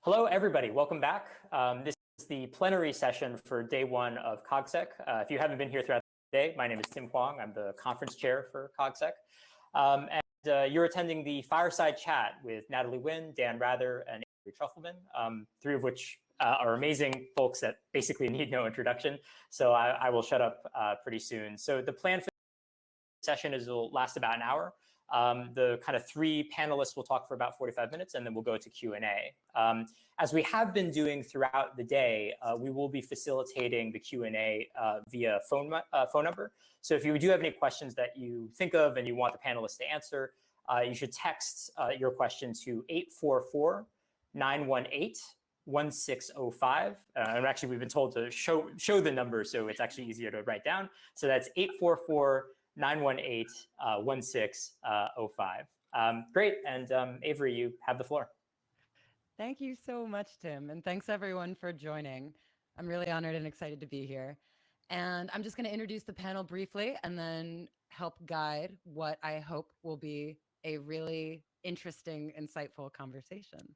Hello, everybody. Welcome back. This is the plenary session for day one of COGSEC. If you haven't been here throughout the day, my name is Tim Kwong. I'm the conference chair for COGSEC. You're attending the Fireside chat with Natalie Wynn, Dan Rather, and Avery Trufelman, three of which are amazing folks that basically need no introduction. So I will shut up pretty soon. So the plan for the session is it'll last about an hour. The kind of three panelists will talk for about 45 minutes, and then we'll go to Q&A. As we have been doing throughout the day, we will be facilitating the Q&A via phone number. So if you do have any questions that you think of and you want the panelists to answer, you should text your question to 844-918-1605. And actually, we've been told to show the number, so it's actually easier to write down. So that's 844-918-1605. Great, and Avery, you have the floor. Thank you so much, Tim, and thanks everyone for joining. I'm really honored and excited to be here. And I'm just going to introduce the panel briefly and then help guide what I hope will be a really interesting, insightful conversation.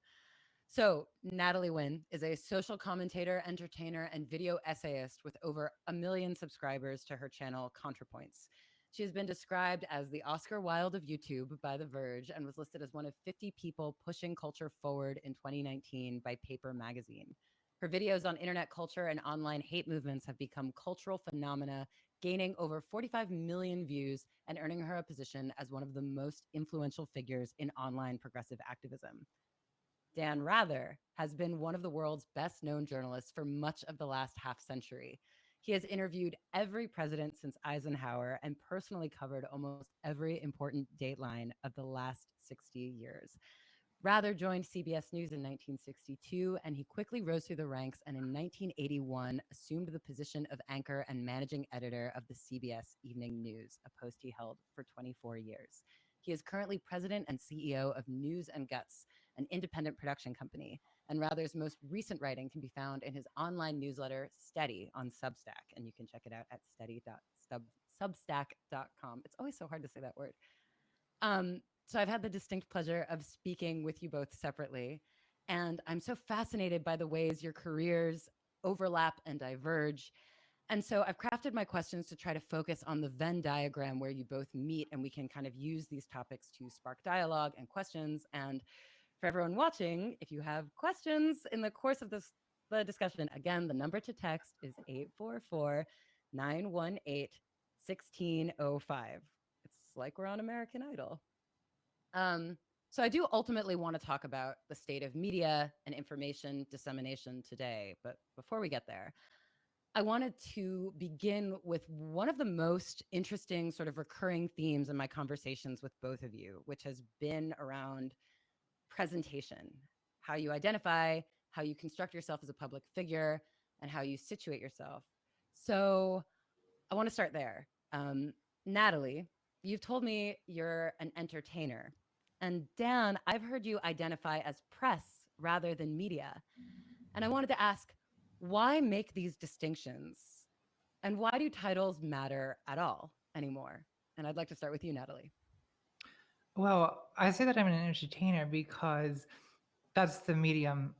So Natalie Wynn is a social commentator, entertainer, and video essayist with over 1 million subscribers to her channel, ContraPoints. She has been described as the Oscar Wilde of YouTube by The Verge and was listed as one of 50 people pushing culture forward in 2019 by Paper Magazine. Her videos on internet culture and online hate movements have become cultural phenomena, gaining over 45 million views and earning her a position as one of the most influential figures in online progressive activism. Dan Rather has been one of the world's best-known journalists for much of the last half-century. He has interviewed every president since Eisenhower and personally covered almost every important dateline of the last 60 years. Rather joined CBS News in 1962, and he quickly rose through the ranks and in 1981 assumed the position of anchor and managing editor of the CBS Evening News, a post he held for 24 years. He is currently president and CEO of News and Guts, an independent production company, and Rather's most recent writing can be found in his online newsletter, Steady, on Substack, and you can check it out at steady.substack.com. It's always so hard to say that word. So I've had the distinct pleasure of speaking with you both separately, and I'm so fascinated by the ways your careers overlap and diverge. And so I've crafted my questions to try to focus on the Venn diagram where you both meet, and we can kind of use these topics to spark dialogue and questions. And for everyone watching, if you have questions in the course of the discussion, again, the number to text is 844-918-1605. It's like we're on American Idol. So I do ultimately want to talk about the state of media and information dissemination today. But before we get there, I wanted to begin with one of the most interesting sort of recurring themes in my conversations with both of you, which has been around presentation, how you identify, how you construct yourself as a public figure, and how you situate yourself. So I want to start there. Natalie, you've told me you're an entertainer. And Dan, I've heard you identify as press rather than media. And I wanted to ask, why make these distinctions? And why do titles matter at all anymore? And I'd like to start with you, Natalie. Well, I say that I'm an entertainer because that's the medium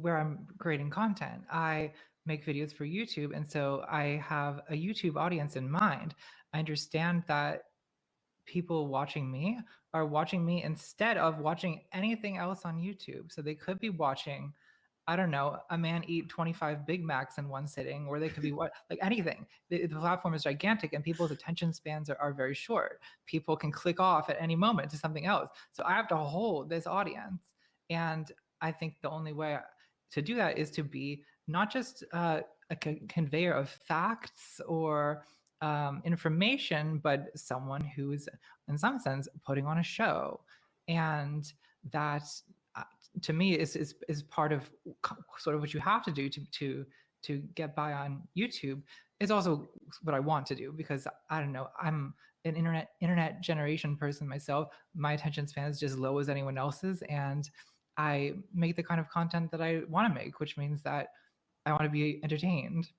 where I'm creating content. I make videos for YouTube, and so I have a YouTube audience in mind. I understand that people watching me are watching me instead of watching anything else on YouTube. So they could be watching, I don't know, a man eat 25 Big Macs in one sitting, or they could be like anything. The platform is gigantic and people's attention spans are very short. People can click off at any moment to something else. So I have to hold this audience. And I think the only way to do that is to be not just a conveyor of facts or information, but someone who is, in some sense, putting on a show. And that, to me, is part of sort of what you have to do to get by on YouTube. It's also what I want to do, because I don't know, I'm an internet generation person myself. My attention span is just low as anyone else's, and I make the kind of content that I want to make, which means that I want to be entertained.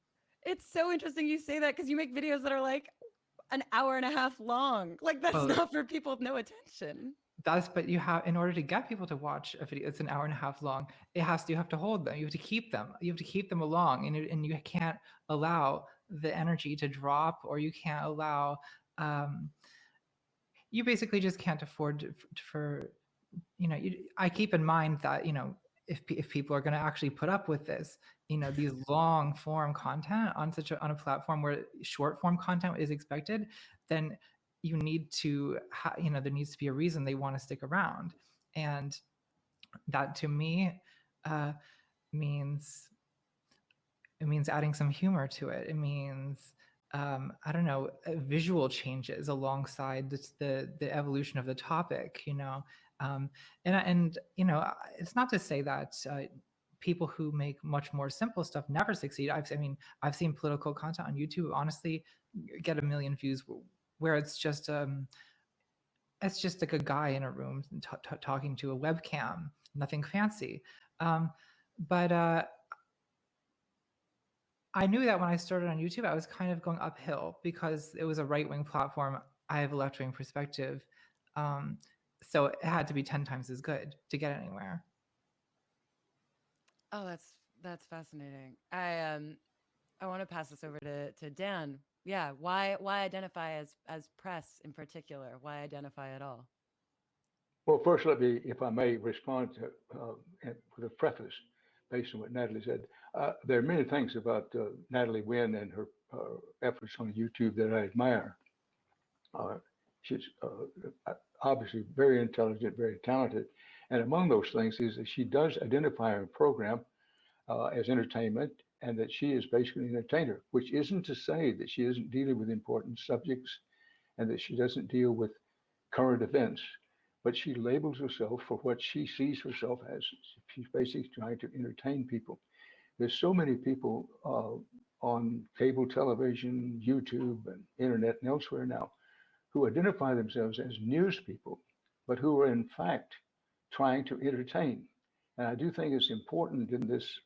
It's so interesting you say that, because you make videos that are like an hour and a half long. Like, that's not for people with no attention. but you have, in order to get people to watch a video, it's an hour and a half long. You have to hold them. You have to keep them. You have to keep them along, and you can't allow the energy to drop, or you can't allow. You basically just can't afford for I keep in mind that if people are going to actually put up with this, these long form content on on a platform where short form content is expected, then you need to there needs to be a reason they want to stick around. And that to me means adding some humor to it. It means I don't know, visual changes alongside the evolution of the topic, and it's not to say that people who make much more simple stuff never succeed. I've seen political content on YouTube honestly get 1 million views where it's just like a guy in a room talking to a webcam, nothing fancy. But I knew that when I started on YouTube, I was kind of going uphill because it was a right-wing platform. I have a left-wing perspective. So it had to be 10 times as good to get anywhere. Oh, that's fascinating. I want to pass this over to Dan. Yeah, why identify as press in particular? Why identify at all? Well, first, let me, if I may, respond to with a preface based on what Natalie said. There are many things about Natalie Wynn and her efforts on YouTube that I admire. She's obviously very intelligent, very talented. And among those things is that she does identify her program as entertainment, and that she is basically an entertainer, which isn't to say that she isn't dealing with important subjects and that she doesn't deal with current events, but she labels herself for what she sees herself as. She's basically trying to entertain people. There's so many people on cable television, YouTube, and internet and elsewhere now who identify themselves as news people, but who are in fact trying to entertain. And I do think it's important in this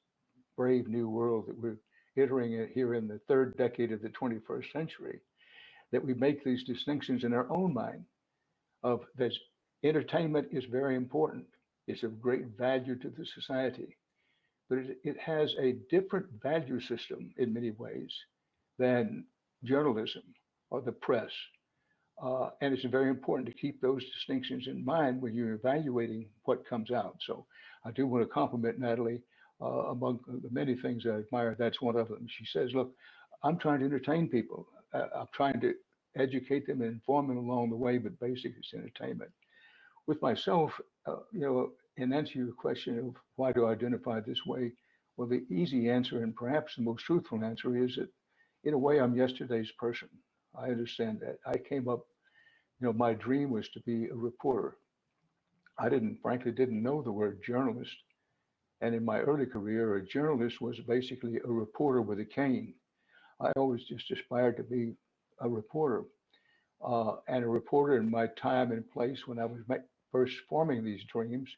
brave new world that we're entering here in the third decade of the 21st century, that we make these distinctions in our own mind of that entertainment is very important. It's of great value to the society, but it has a different value system in many ways than journalism or the press. And it's very important to keep those distinctions in mind when you're evaluating what comes out. So I do want to compliment Natalie. Among the many things I admire, that's one of them. She says, look, I'm trying to entertain people. I'm trying to educate them and inform them along the way, but basically it's entertainment. With myself, in answer to your question of why do I identify this way, well, the easy answer and perhaps the most truthful answer is that in a way I'm yesterday's person. I understand that. I came up, my dream was to be a reporter. I frankly didn't know the word journalist. And in my early career, a journalist was basically a reporter with a cane. I always just aspired to be a reporter. And a reporter in my time and place when I was first forming these dreams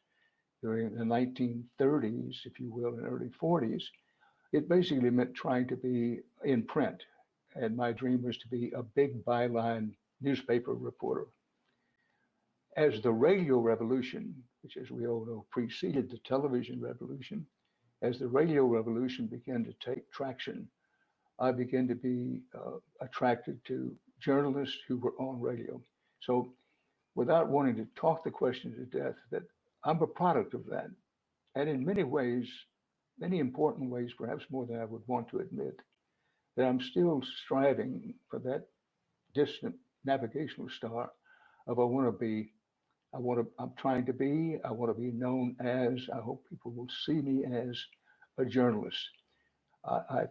during the 1930s, if you will, and early 40s, it basically meant trying to be in print. And my dream was to be a big byline newspaper reporter. As the radio revolution, which as we all know preceded the television revolution, as the radio revolution began to take traction, I began to be attracted to journalists who were on radio. So without wanting to talk the question to death, that I'm a product of that. And in many ways, many important ways, perhaps more than I would want to admit, that I'm still striving for that distant navigational star of I'm trying to be, I want to be known as, I hope people will see me as a journalist. I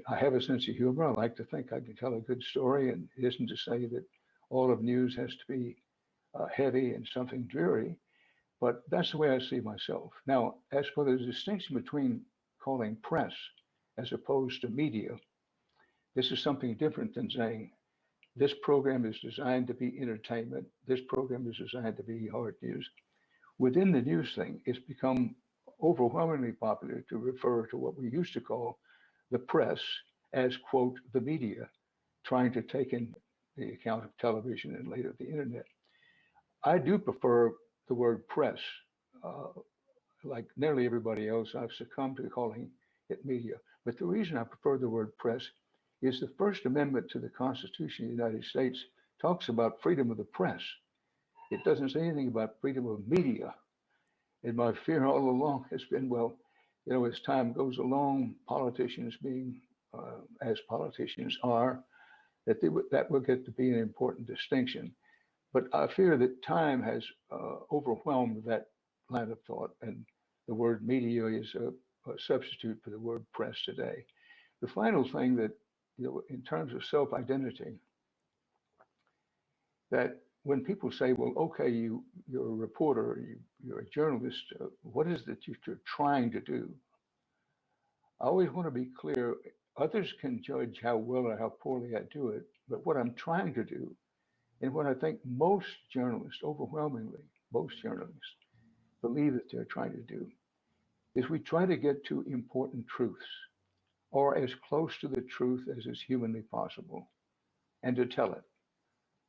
have a sense of humor. I like to think I can tell a good story, and it isn't to say that all of news has to be heavy and something dreary, but that's the way I see myself. Now, as for the distinction between calling press as opposed to media, this is something different than saying this program is designed to be entertainment. This program is designed to be hard news. Within the news thing, it's become overwhelmingly popular to refer to what we used to call the press as, quote, the media, trying to take in the account of television and later the internet. I do prefer the word press. Like nearly everybody else, I've succumbed to calling it media. But the reason I prefer the word press is the First Amendment to the Constitution of the United States talks about freedom of the press. It doesn't say anything about freedom of media. And my fear all along has been, well, you know, as time goes along, politicians being as politicians are, that will get to be an important distinction. But I fear that time has overwhelmed that line of thought, and the word media is a substitute for the word press today. The final thing that, you know, in terms of self-identity, that when people say, well, okay, you're a reporter, you're a journalist, what is it that you're trying to do? I always want to be clear, others can judge how well or how poorly I do it, but what I'm trying to do, and what I think most journalists, overwhelmingly, most journalists believe that they're trying to do, is we try to get to important truths, or as close to the truth as is humanly possible, and to tell it.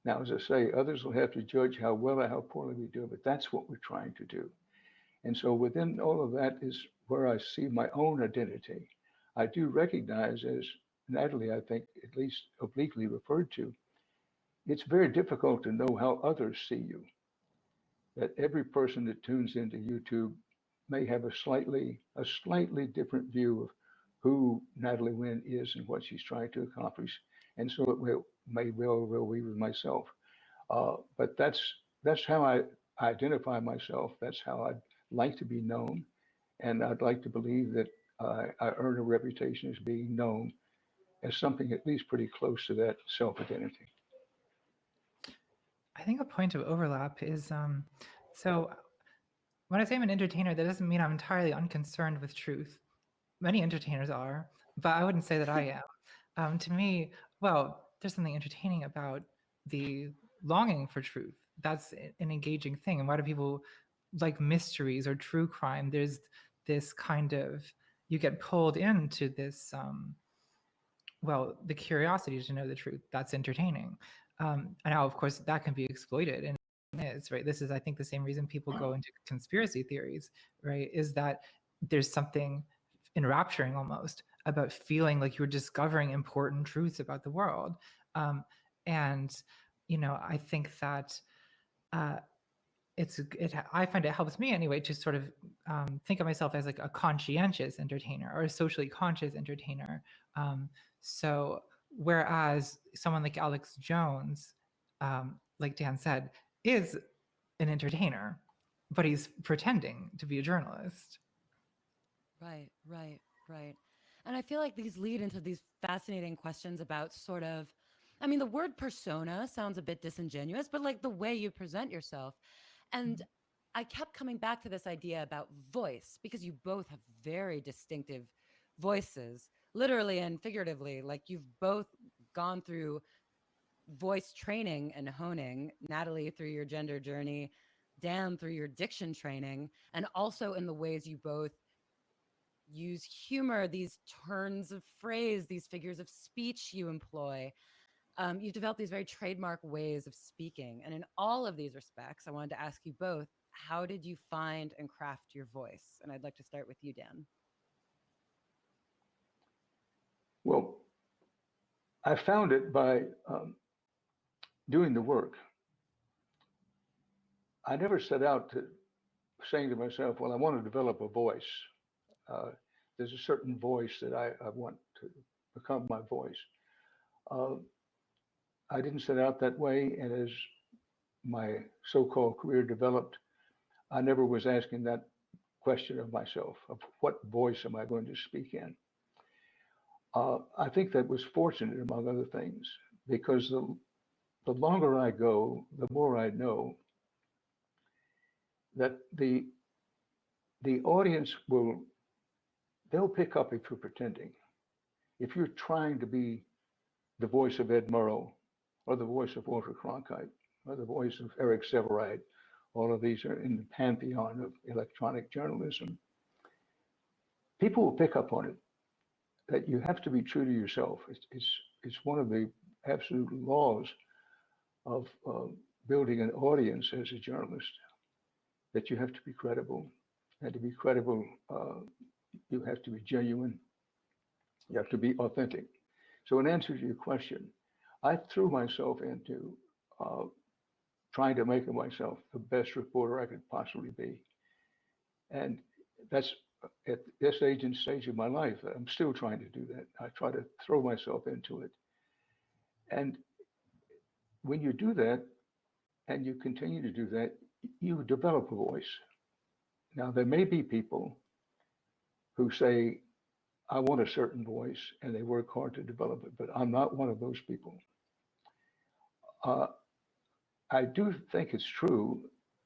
Now, as I say, others will have to judge how well or how poorly we do, but that's what we're trying to do. And so within all of that is where I see my own identity. I do recognize, as Natalie, I think, at least obliquely referred to, it's very difficult to know how others see you. That every person that tunes into YouTube may have a slightly different view of who Natalie Wynn is and what she's trying to accomplish. And so it may well be with myself. But that's how I identify myself. That's how I'd like to be known. And I'd like to believe that I earn a reputation as being known as something at least pretty close to that self-identity. I think a point of overlap is so when I say I'm an entertainer, that doesn't mean I'm entirely unconcerned with truth. Many entertainers are, but I wouldn't say that I am. To me, well, there's something entertaining about the longing for truth. That's an engaging thing. And why do people like mysteries or true crime? There's this kind of, you get pulled into this, well, the curiosity to know the truth. That's entertaining. And now, of course, that can be exploited, and it is, right? This is, I think, the same reason people go into conspiracy theories, right? Is that there's something enrapturing almost about feeling like you're discovering important truths about the world. And, you know, I think that I find it helps me anyway to sort of think of myself as like a conscientious entertainer or a socially conscious entertainer. So whereas someone like Alex Jones, like Dan said, is an entertainer, but he's pretending to be a journalist. Right. And I feel like these lead into these fascinating questions about sort of, I mean, the word persona sounds a bit disingenuous, but like the way you present yourself. And I kept coming back to this idea about voice, because you both have very distinctive voices, literally and figuratively. Like you've both gone through voice training and honing, Natalie through your gender journey, Dan through your diction training, and also in the ways you both use humor, these turns of phrase, these figures of speech you employ. You've developed these very trademark ways of speaking. And in all of these respects, I wanted to ask you both, how did you find and craft your voice? And I'd like to start with you, Dan. Well, I found it by doing the work. I never set out to saying to myself, well, I want to develop a voice. There's a certain voice that I want to become my voice. I didn't set out that way, and as my so-called career developed, I never was asking that question of myself, of what voice am I going to speak in? I think that was fortunate, among other things, because the longer I go, the more I know that the audience they'll pick up if you're pretending. If you're trying to be the voice of Ed Murrow, or the voice of Walter Cronkite, or the voice of Eric Sevareid, all of these are in the pantheon of electronic journalism, people will pick up on it, that you have to be true to yourself. It's one of the absolute laws of building an audience as a journalist. that you have to be credible. And to be credible, you have to be genuine. You have to be authentic. So in answer to your question, I threw myself into trying to make of myself the best reporter I could possibly be. And that's at this age and stage of my life, I'm still trying to do that. I try to throw myself into it. And when you do that and you continue to do that, you develop a voice. Now, there may be people who say, I want a certain voice, and they work hard to develop it, but I'm not one of those people. I do think it's true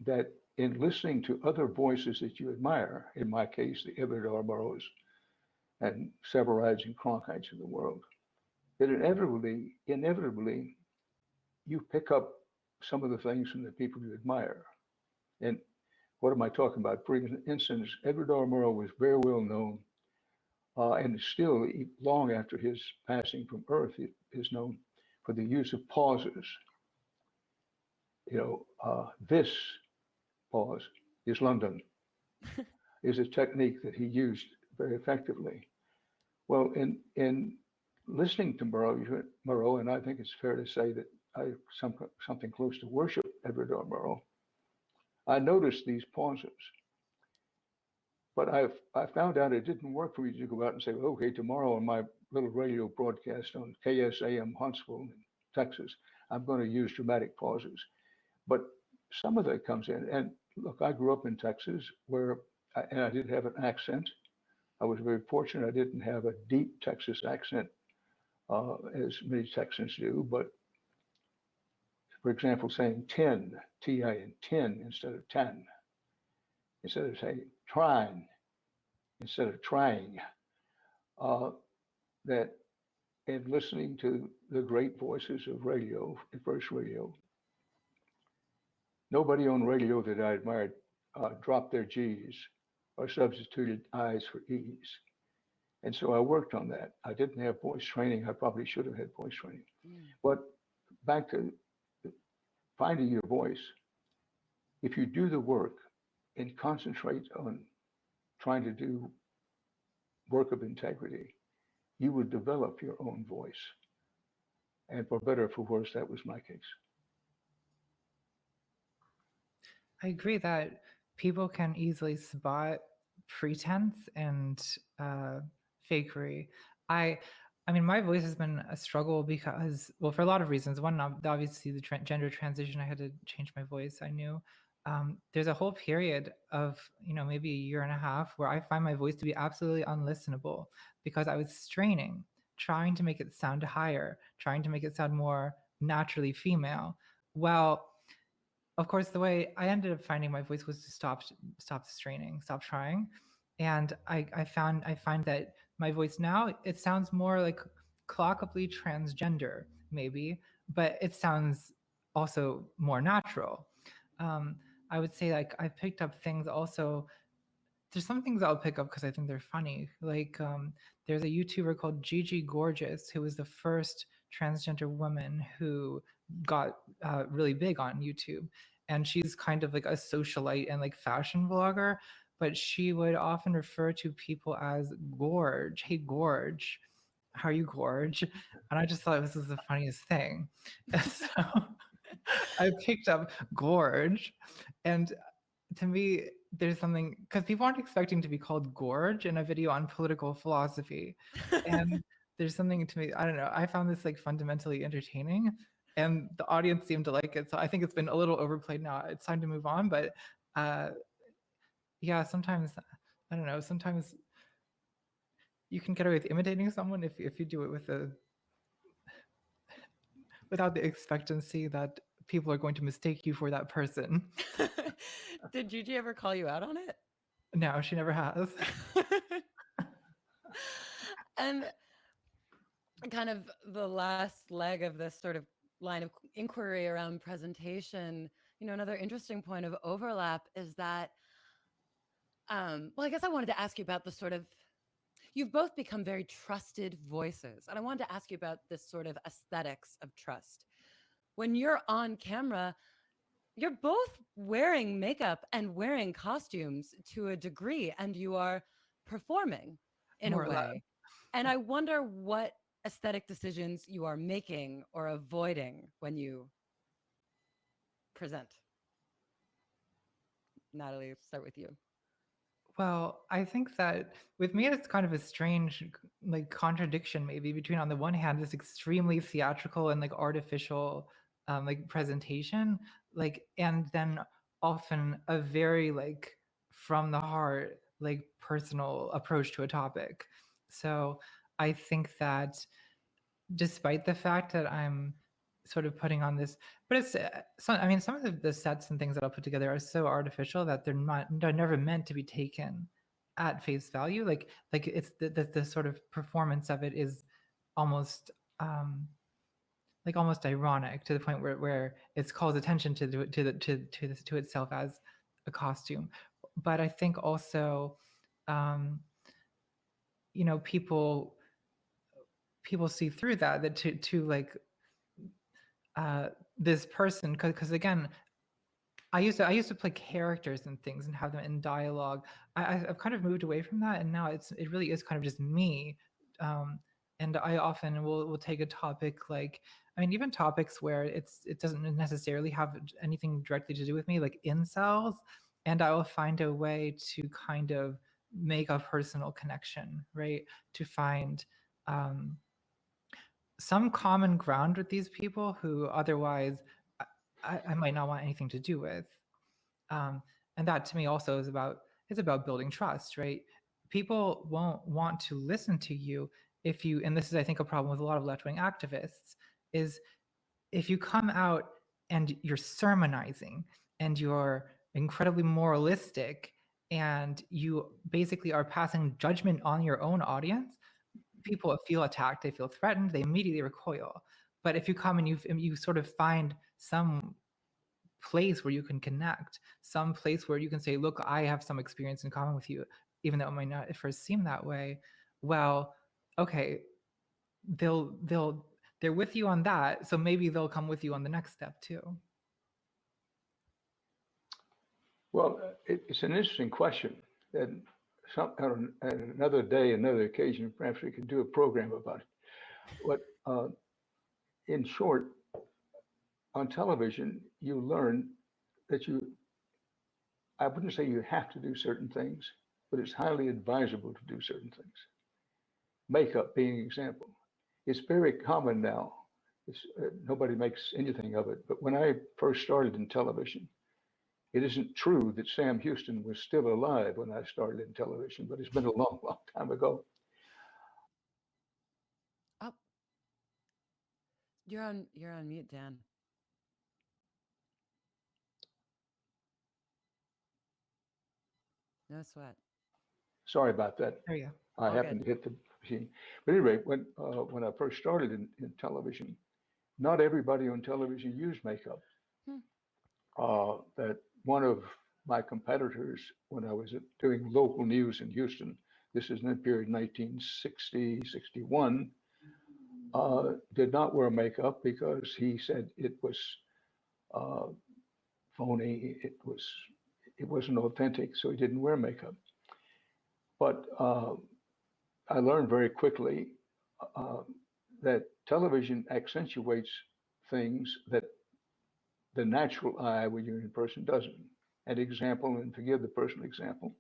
that in listening to other voices that you admire, in my case, the Everett R. Burroughs and Severides and Cronkites of the world, that inevitably, you pick up some of the things from the people you admire. And what am I talking about? For instance, Edward R. Murrow was very well known, and still, long after his passing from Earth, is known for the use of pauses. This pause is London, is a technique that he used very effectively. Well, in listening to Murrow, and I think it's fair to say that I something close to worship Edward R. Murrow, I noticed these pauses. But I found out it didn't work for me to go out and say, well, okay, tomorrow on my little radio broadcast on KSAM Huntsville, Texas, I'm going to use dramatic pauses. But some of that comes in. And look, I grew up in Texas where I did have an accent. I was very fortunate I didn't have a deep Texas accent, as many Texans do. But for example, saying 10, T-I-N, 10 instead of 10, instead of saying trying instead of trying, that in listening to the great voices of radio, first radio, nobody on radio that I admired dropped their G's or substituted I's for E's. And so I worked on that. I didn't have voice training. I probably should have had voice training. But back to finding your voice, if you do the work and concentrate on trying to do work of integrity, you would develop your own voice. And for better or for worse, that was my case. I agree that people can easily spot pretense and fakery. I mean, my voice has been a struggle because, well, for a lot of reasons. One, obviously, the gender transition, I had to change my voice. I knew there's a whole period of, maybe a year and a half where I find my voice to be absolutely unlistenable because I was straining, trying to make it sound higher, trying to make it sound more naturally female. Well, of course, the way I ended up finding my voice was to stop straining, stop trying. And I find that my voice now, it sounds more like clockably transgender, maybe, but it sounds also more natural. I would say like I picked up things also. There's some things I'll pick up because I think they're funny. Like there's a YouTuber called Gigi Gorgeous, who was the first transgender woman who got really big on YouTube. And she's kind of like a socialite and like fashion vlogger, but she would often refer to people as Gorge. Hey, Gorge, how are you, Gorge? And I just thought this was the funniest thing. And so I picked up Gorge, and to me, there's something, because people aren't expecting to be called Gorge in a video on political philosophy. And there's something to me, I don't know, I found this like fundamentally entertaining, and the audience seemed to like it. So I think it's been a little overplayed now. It's time to move on. But yeah, sometimes, I don't know, sometimes you can get away with imitating someone if you do it without the expectancy that people are going to mistake you for that person. Did Gigi ever call you out on it? No, she never has. And kind of the last leg of this sort of line of inquiry around presentation, another interesting point of overlap is that, well, I guess I wanted to ask you about the sort of, you've both become very trusted voices. And I wanted to ask you about this sort of aesthetics of trust. When you're on camera, you're both wearing makeup and wearing costumes to a degree, and you are performing in More a or less. way. And I wonder what aesthetic decisions you are making or avoiding when you present. Natalie, start with you. Well, I think that with me, it's kind of a strange like contradiction maybe between on the one hand this extremely theatrical and like artificial like presentation, like, and then often a very like from the heart like personal approach to a topic. So I think that despite the fact that I'm sort of putting on this, but it's I mean, some of the sets and things that I'll put together are so artificial that they're never meant to be taken at face value. Like it's the sort of performance of it is almost like almost ironic to the point where it calls attention to itself as a costume. But I think also, you know, people see through that to like this person, because again, I used to play characters and things and have them in dialogue. I've kind of moved away from that, and now it really is kind of just me. And I often will take a topic like, I mean, even topics where it doesn't necessarily have anything directly to do with me, like incels, and I will find a way to kind of make a personal connection, right? To find some common ground with these people who otherwise I might not want anything to do with. And that to me also is about building trust, right? People won't want to listen to you if you, and this is I think a problem with a lot of left-wing activists, is if you come out and you're sermonizing and you're incredibly moralistic and you basically are passing judgment on your own audience, people feel attacked, they feel threatened, they immediately recoil. But if you come and you sort of find some place where you can connect, some place where you can say, look, I have some experience in common with you, even though it might not at first seem that way, well, okay, they're with you on that, so maybe they'll come with you on the next step too. Well, it's an interesting question, and on another day, another occasion, perhaps we could do a program about it. But in short, on television, you learn that I wouldn't say you have to do certain things, but it's highly advisable to do certain things. Makeup being an example. It's very common now. Nobody makes anything of it. But when I first started in television, it isn't true that Sam Houston was still alive when I started in television, but it's been a long, long time ago. Oh, you're on mute, Dan. No sweat. Sorry about that. There you go. I All happened good. to hit the machine. But anyway, when I first started in television, not everybody on television used makeup. That one of my competitors, when I was doing local news in Houston, this is in the period 1960, 61, did not wear makeup because he said it was phony. It wasn't authentic, so he didn't wear makeup. But I learned very quickly that television accentuates things that the natural eye when you're in person doesn't. An example, and forgive the personal example,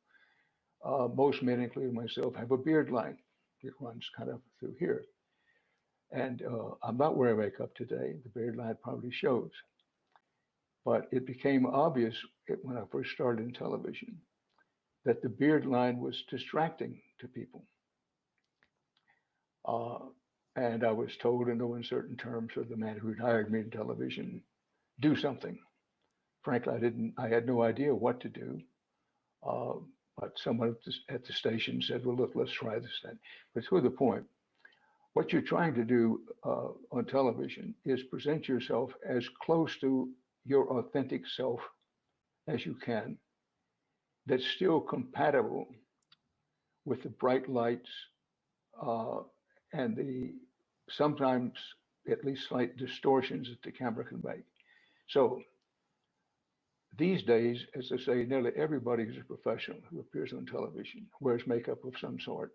most men, including myself, have a beard line. It runs kind of through here. And I'm not wearing makeup today. The beard line probably shows. But it became obvious when I first started in television that the beard line was distracting to people. And I was told in no uncertain terms of the man who had hired me in television, do something. Frankly, I had no idea what to do. But someone at the station said, well, look, let's try this then. But to the point, what you're trying to do on television is present yourself as close to your authentic self as you can, that's still compatible with the bright lights and the sometimes at least slight distortions that the camera can make. So these days, as I say, nearly everybody is a professional who appears on television, wears makeup of some sort.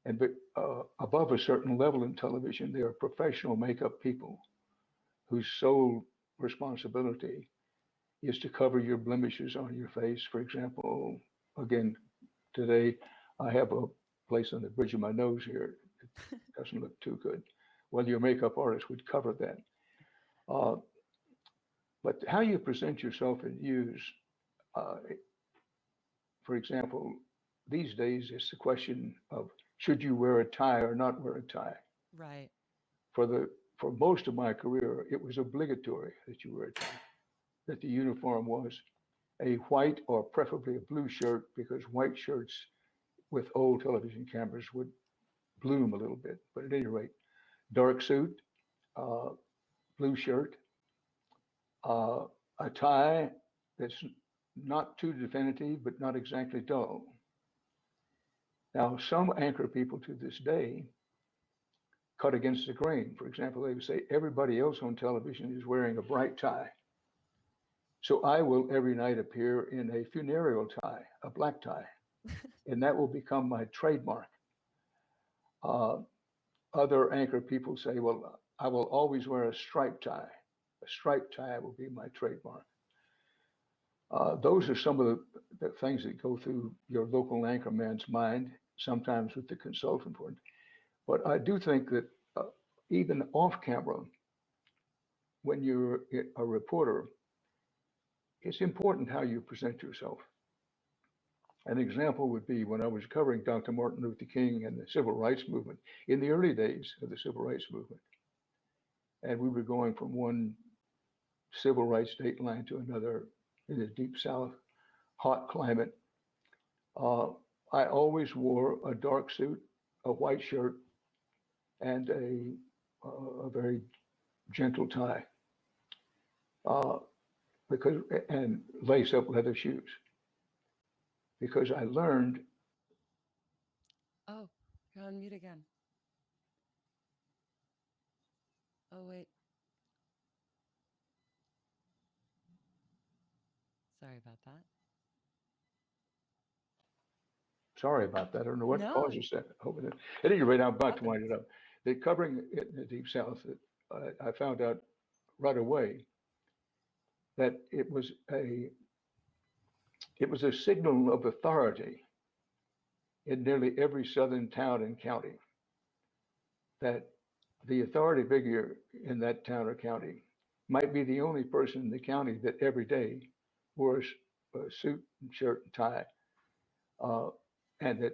And above a certain level in television, there are professional makeup people whose sole responsibility is to cover your blemishes on your face. For example, again, today I have a place on the bridge of my nose here. It doesn't look too good. Well, your makeup artist would cover that. Uh, but how you present yourself and use, uh, for example, these days it's the question of should you wear a tie or not wear a tie. Right. For most of my career, it was obligatory that you wear a tie, that the uniform was a white or preferably a blue shirt because white shirts with old television cameras would bloom a little bit. But at any rate, dark suit, uh, blue shirt, uh, a tie that's not too definitive but not exactly dull. Now, some anchor people to this day cut against the grain. For example, they would say everybody else on television is wearing a bright tie. So I will every night appear in a funereal tie, a black tie, and that will become my trademark. Uh, Other anchor people say, well, I will always wear a striped tie. A striped tie will be my trademark. Those are some of the things that go through your local anchorman's mind, sometimes with the consultant. But I do think that even off camera, when you're a reporter, it's important how you present yourself. An example would be when I was covering Dr. Martin Luther King and the civil rights movement in the early days of the civil rights movement. And we were going from one civil rights state line to another in the deep South, hot climate. Uh, I always wore a dark suit, a white shirt, and a very gentle tie, uh, because and lace up leather shoes, because I learned. Oh, you're on mute again. Oh, wait. Sorry about that. Sorry about that. I don't know what No, causes that over there. At any rate, I'm about to happens. wind it up. The covering it in the deep South, I found out right away that it was a signal of authority in nearly every southern town and county that the authority figure in that town or county might be the only person in the county that every day wore a suit and shirt and tie, uh, and that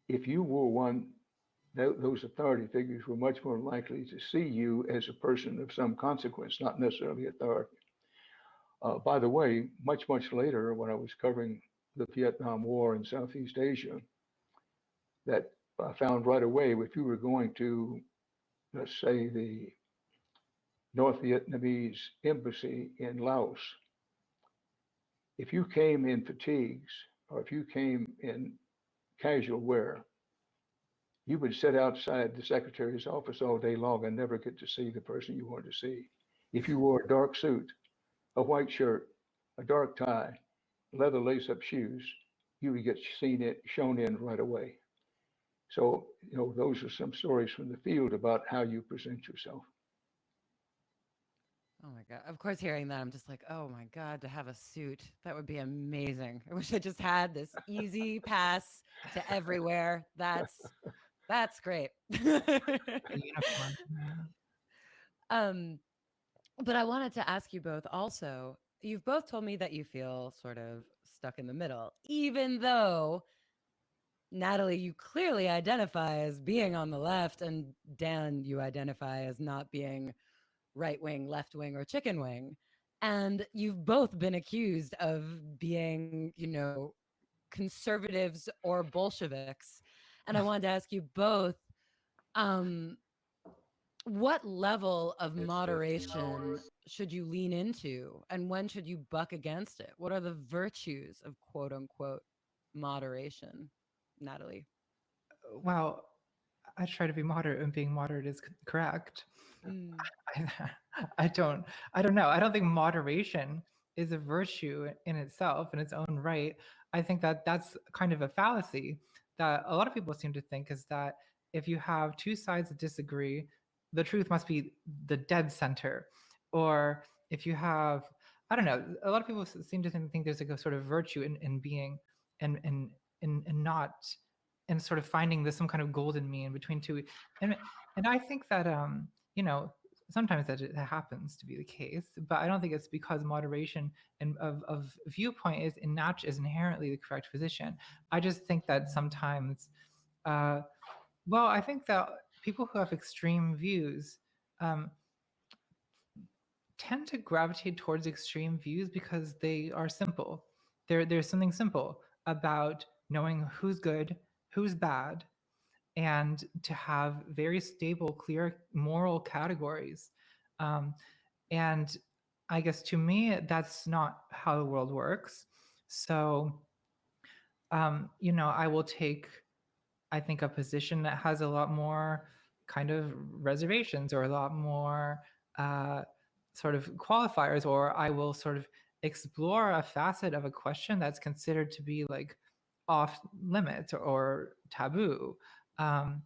if you wore one, those authority figures were much more likely to see you as a person of some consequence, not necessarily authority. By the way, much later, when I was covering the Vietnam War in Southeast Asia, that I found right away if you were going to, let's say, the North Vietnamese embassy in Laos, if you came in fatigues or if you came in casual wear, you would sit outside the secretary's office all day long and never get to see the person you wanted to see. If you wore a dark suit, a white shirt, a dark tie, leather lace-up shoes, you would get shown in right away. So, those are some stories from the field about how you present yourself. Oh my God. Of course, hearing that, I'm just like, oh my God, to have a suit. That would be amazing. I wish I just had this easy pass to everywhere. That's great. A uniform. Yeah. um, but I wanted to ask you both also, you've both told me that you feel sort of stuck in the middle, even though Natalie, you clearly identify as being on the left, and Dan, you identify as not being right wing, left wing, or chicken wing. And you've both been accused of being, conservatives or Bolsheviks. And I wanted to ask you both, um, what level of moderation should you lean into? And when should you buck against it? What are the virtues of quote unquote moderation? Natalie. Well, I try to be moderate, and being moderate is correct. Mm, I, I don't know. I don't think moderation is a virtue in itself, in its own right. I think that that's kind of a fallacy that a lot of people seem to think, is that if you have two sides that disagree, the truth must be the dead center. Or if you have, I don't know, a lot of people seem to think there's like a sort of virtue in being and not, and sort of finding this some kind of golden mean between two. And I think that you know, sometimes that happens to be the case, but I don't think it's because moderation and of viewpoint is inherently the correct position. I just think that sometimes, well, I think that people who have extreme views um, tend to gravitate towards extreme views because they are simple. There's something simple about knowing who's good, who's bad, and to have very stable, clear moral categories. And I guess to me, that's not how the world works. So, you know, I will take, I think, a position that has a lot more kind of reservations or a lot more sort of qualifiers, or I will sort of explore a facet of a question that's considered to be like off limits or taboo. And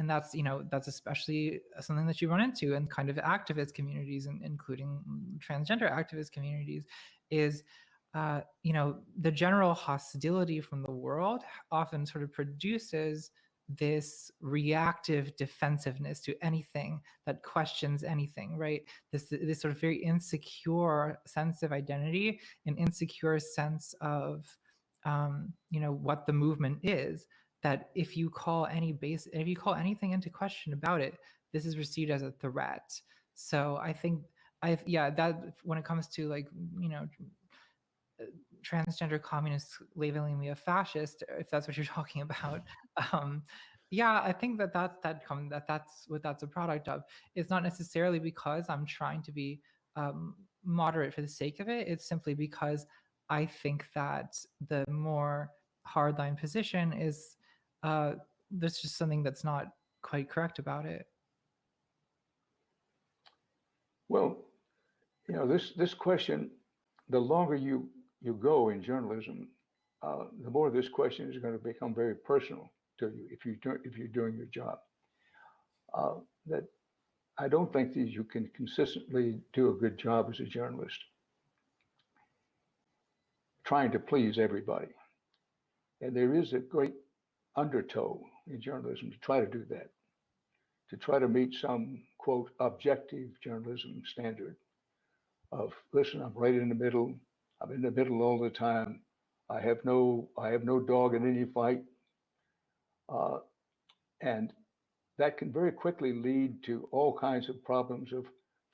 that's, you know, that's especially something that you run into in kind of activist communities, and including transgender activist communities, is you know, the general hostility from the world often sort of produces this reactive defensiveness to anything that questions anything, right? This sort of very insecure sense of identity, an insecure sense of you know, what the movement is, that if you call anything into question about it, this is received as a threat. So I think that when it comes to, like, you know, transgender communists labeling me a fascist, if that's what you're talking about, yeah, I think that's what that's a product of. It's not necessarily because I'm trying to be moderate for the sake of it. It's simply because I think that the more hardline position is there's just something that's not quite correct about it. Well, you know, this question, the longer you go in journalism, the more this question is going to become very personal to you if you're doing your job. That I don't think that you can consistently do a good job as a journalist trying to please everybody. And there is a great undertow in journalism to try to do that, to try to meet some, quote, objective journalism standard of, listen, I'm right in the middle. I'm in the middle all the time. I have no dog in any fight. And that can very quickly lead to all kinds of problems of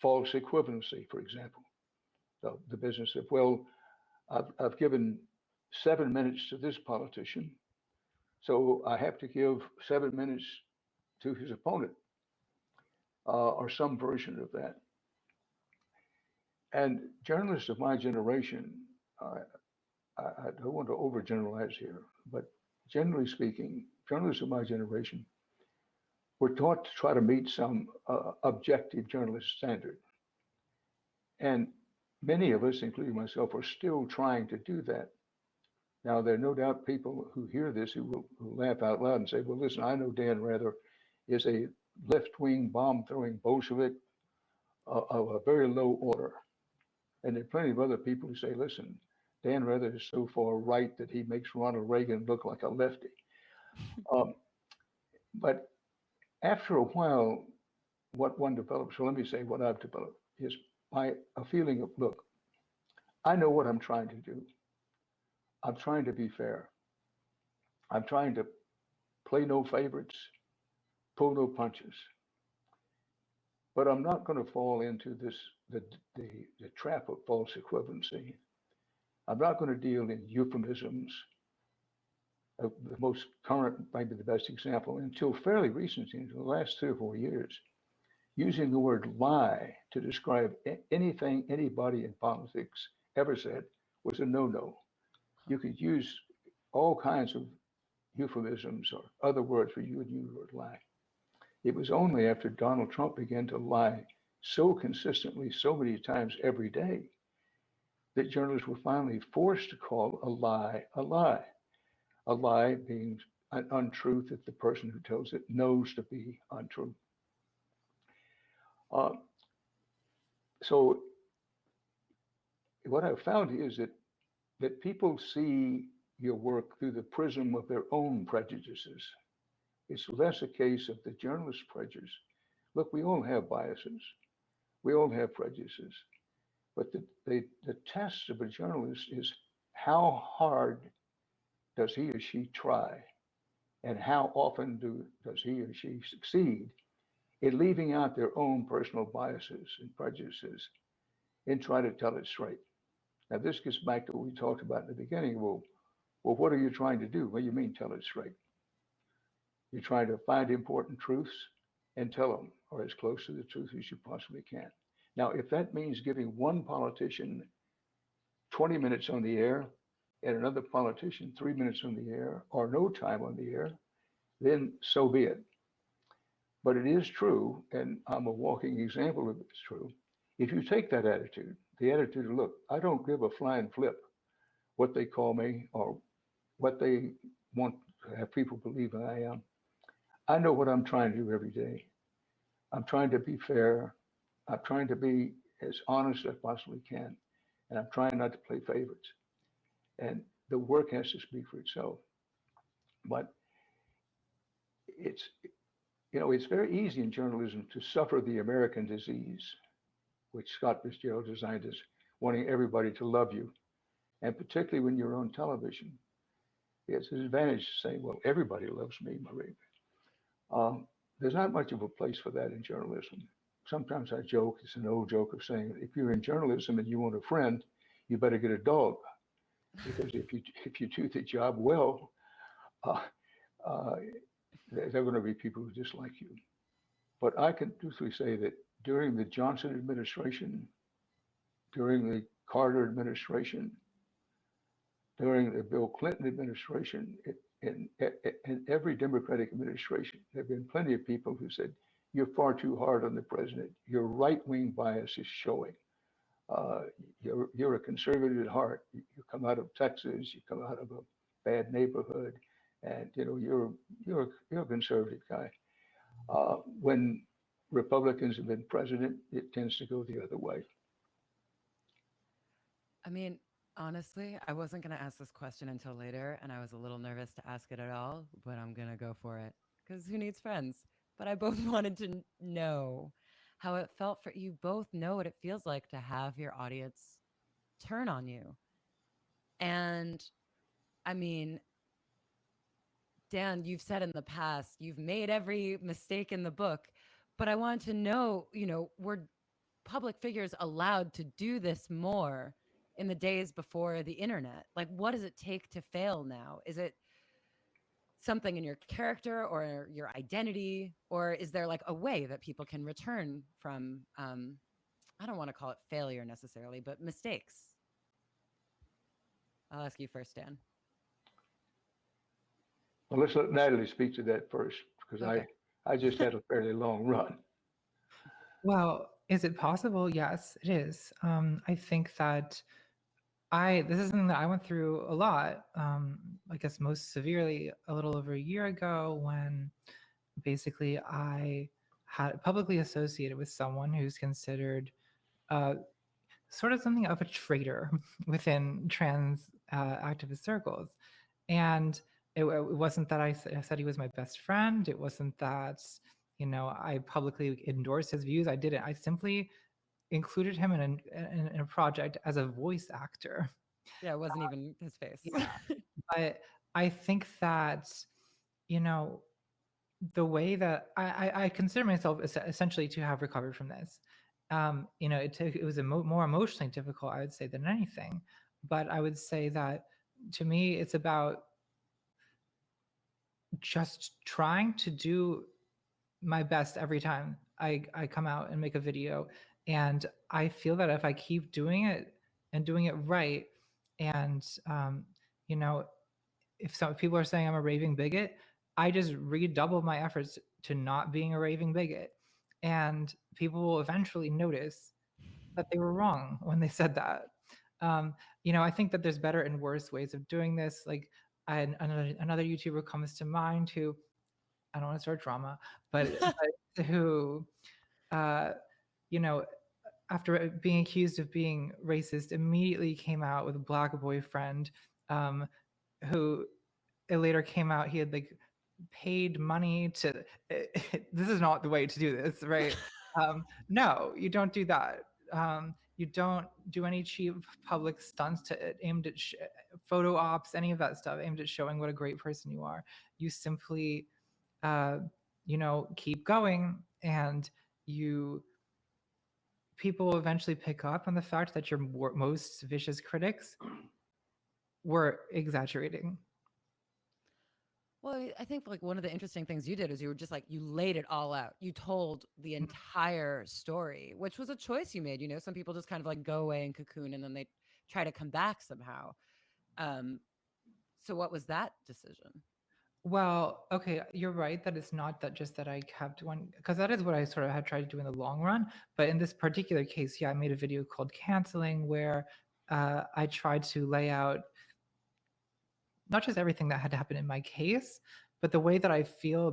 false equivalency, for example. So the business of, well, I've given 7 minutes to this politician, so I have to give 7 minutes to his opponent, or some version of that. And journalists of my generation, I don't want to overgeneralize here, but generally speaking, journalists of my generation were taught to try to meet some objective journalist standard. And many of us, including myself, are still trying to do that. Now, there are no doubt people who hear this who will laugh out loud and say, well, listen, I know Dan Rather is a left-wing bomb-throwing Bolshevik of a very low order. And there are plenty of other people who say, listen, Dan Rather is so far right that he makes Ronald Reagan look like a lefty. But after a while, what one develops, so let me say what I've developed, is a feeling of, look, I know what I'm trying to do. I'm trying to be fair. I'm trying to play no favorites, pull no punches. But I'm not going to fall into the trap of false equivalency. I'm not going to deal in euphemisms. The most current, maybe the best example, until fairly recently, in the last 3 or 4 years, using the word lie to describe anything anybody in politics ever said was a no-no. You could use all kinds of euphemisms or other words where you would use the word lie. It was only after Donald Trump began to lie so consistently, so many times every day, that journalists were finally forced to call a lie a lie. A lie being an untruth that the person who tells it knows to be untrue. Uh, so what I've found is that people see your work through the prism of their own prejudices. It's less a case of the journalist's prejudice. Look, we all have biases. We all have prejudices. But the test of a journalist is how hard does he or she try, and how often does he or she succeed in leaving out their own personal biases and prejudices and try to tell it straight. Now, this gets back to what we talked about in the beginning. Well, what are you trying to do? What do you mean tell it straight? You're trying to find important truths and tell them, or as close to the truth as you possibly can. Now, if that means giving one politician 20 minutes on the air and another politician 3 minutes on the air or no time on the air, then so be it. But it is true, and I'm a walking example of it's true. If you take that attitude, the attitude of, look, I don't give a flying flip what they call me or what they want to have people believe I am. I know what I'm trying to do every day. I'm trying to be fair. I'm trying to be as honest as I possibly can. And I'm trying not to play favorites. And the work has to speak for itself. But it's, it's very easy in journalism to suffer the American disease, which Scott Fitzgerald designed as wanting everybody to love you. And particularly when you're on television, it's an advantage to say, well, everybody loves me, Marie. There's not much of a place for that in journalism. Sometimes I joke, it's an old joke of saying, if you're in journalism and you want a friend, you better get a dog. Because if you do the job well, there are going to be people who dislike you. But I can truthfully say that during the Johnson administration, during the Carter administration, during the Bill Clinton administration, in every Democratic administration, there have been plenty of people who said, you're far too hard on the president. Your right-wing bias is showing. You're a conservative at heart. You come out of Texas, you come out of a bad neighborhood, and you're a conservative guy. When Republicans have been president, it tends to go the other way. I mean, honestly, I wasn't going to ask this question until later, and I was a little nervous to ask it at all, but I'm going to go for it because who needs friends? But I both wanted to know how it felt for you. Both know what it feels like to have your audience turn on you. And I mean, Dan, you've said in the past, you've made every mistake in the book, but I wanted to know, were public figures allowed to do this more in the days before the internet? Like, what does it take to fail now? Is it something in your character or your identity, or is there like a way that people can return from, I don't want to call it failure necessarily, but mistakes? I'll ask you first, Dan. Well, let's let Natalie speak to that first, because Okay. I just had a fairly long run. Well, is it possible? Yes, it is. I think that this is something that I went through a lot. I guess most severely a little over a year ago, when basically I had publicly associated with someone who's considered sort of something of a traitor within trans activist circles. And it wasn't that I said he was my best friend. It wasn't that, I publicly endorsed his views. I didn't. I simply included him in a project as a voice actor. Yeah, it wasn't even his face. Yeah. But I think that, the way that I consider myself essentially to have recovered from this. It was more emotionally difficult, I would say, than anything. But I would say that to me, it's about just trying to do my best every time I come out and make a video. And I feel that if I keep doing it and doing it right, and if some people are saying I'm a raving bigot, I just redouble my efforts to not being a raving bigot. And people will eventually notice that they were wrong when they said that. I think that there's better and worse ways of doing this. Like another YouTuber comes to mind who, I don't want to start drama, but who, you know, after being accused of being racist, immediately came out with a black boyfriend, who it later came out he had like paid money to. This is not the way to do this, right? No, you don't do that. You don't do any cheap public stunts aimed at photo ops, any of that stuff aimed at showing what a great person you are. You simply, keep going, and people will eventually pick up on the fact that your most vicious critics were exaggerating. Well, I think like one of the interesting things you did is you were just like, you laid it all out. You told the entire story, which was a choice you made. Some people just kind of like go away and cocoon and then they try to come back somehow. So what was that decision? Well, okay, you're right that it's not that just that I kept one, because that is what I sort of had tried to do in the long run. But in this particular case, yeah, I made a video called Canceling where I tried to lay out not just everything that had happened in my case, but the way that I feel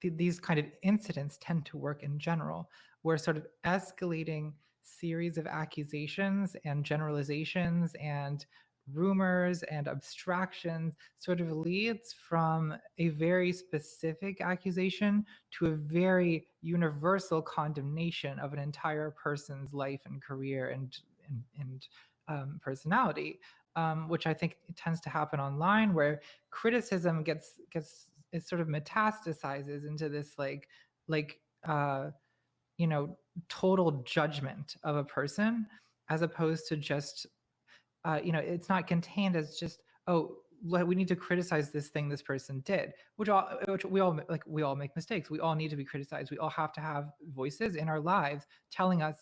these kind of incidents tend to work in general, where sort of escalating series of accusations and generalizations and rumors and abstractions sort of leads from a very specific accusation to a very universal condemnation of an entire person's life and career and personality, which I think tends to happen online, where criticism it sort of metastasizes into this total judgment of a person, as opposed to just it's not contained as just, oh, we need to criticize this thing this person did, which we all make mistakes. We all need to be criticized. We all have to have voices in our lives telling us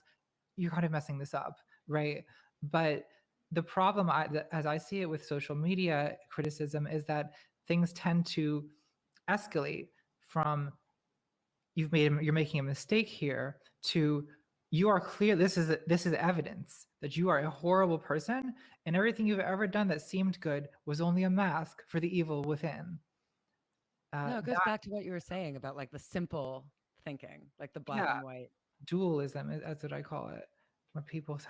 you're kind of messing this up, right? But the problem, as I see it with social media criticism, is that things tend to escalate from you're making a mistake here to you are clear. This is evidence that you are a horrible person, and everything you've ever done that seemed good was only a mask for the evil within. No, it goes back to what you were saying about like the simple thinking, like the black and white. Dualism, that's what I call it, where people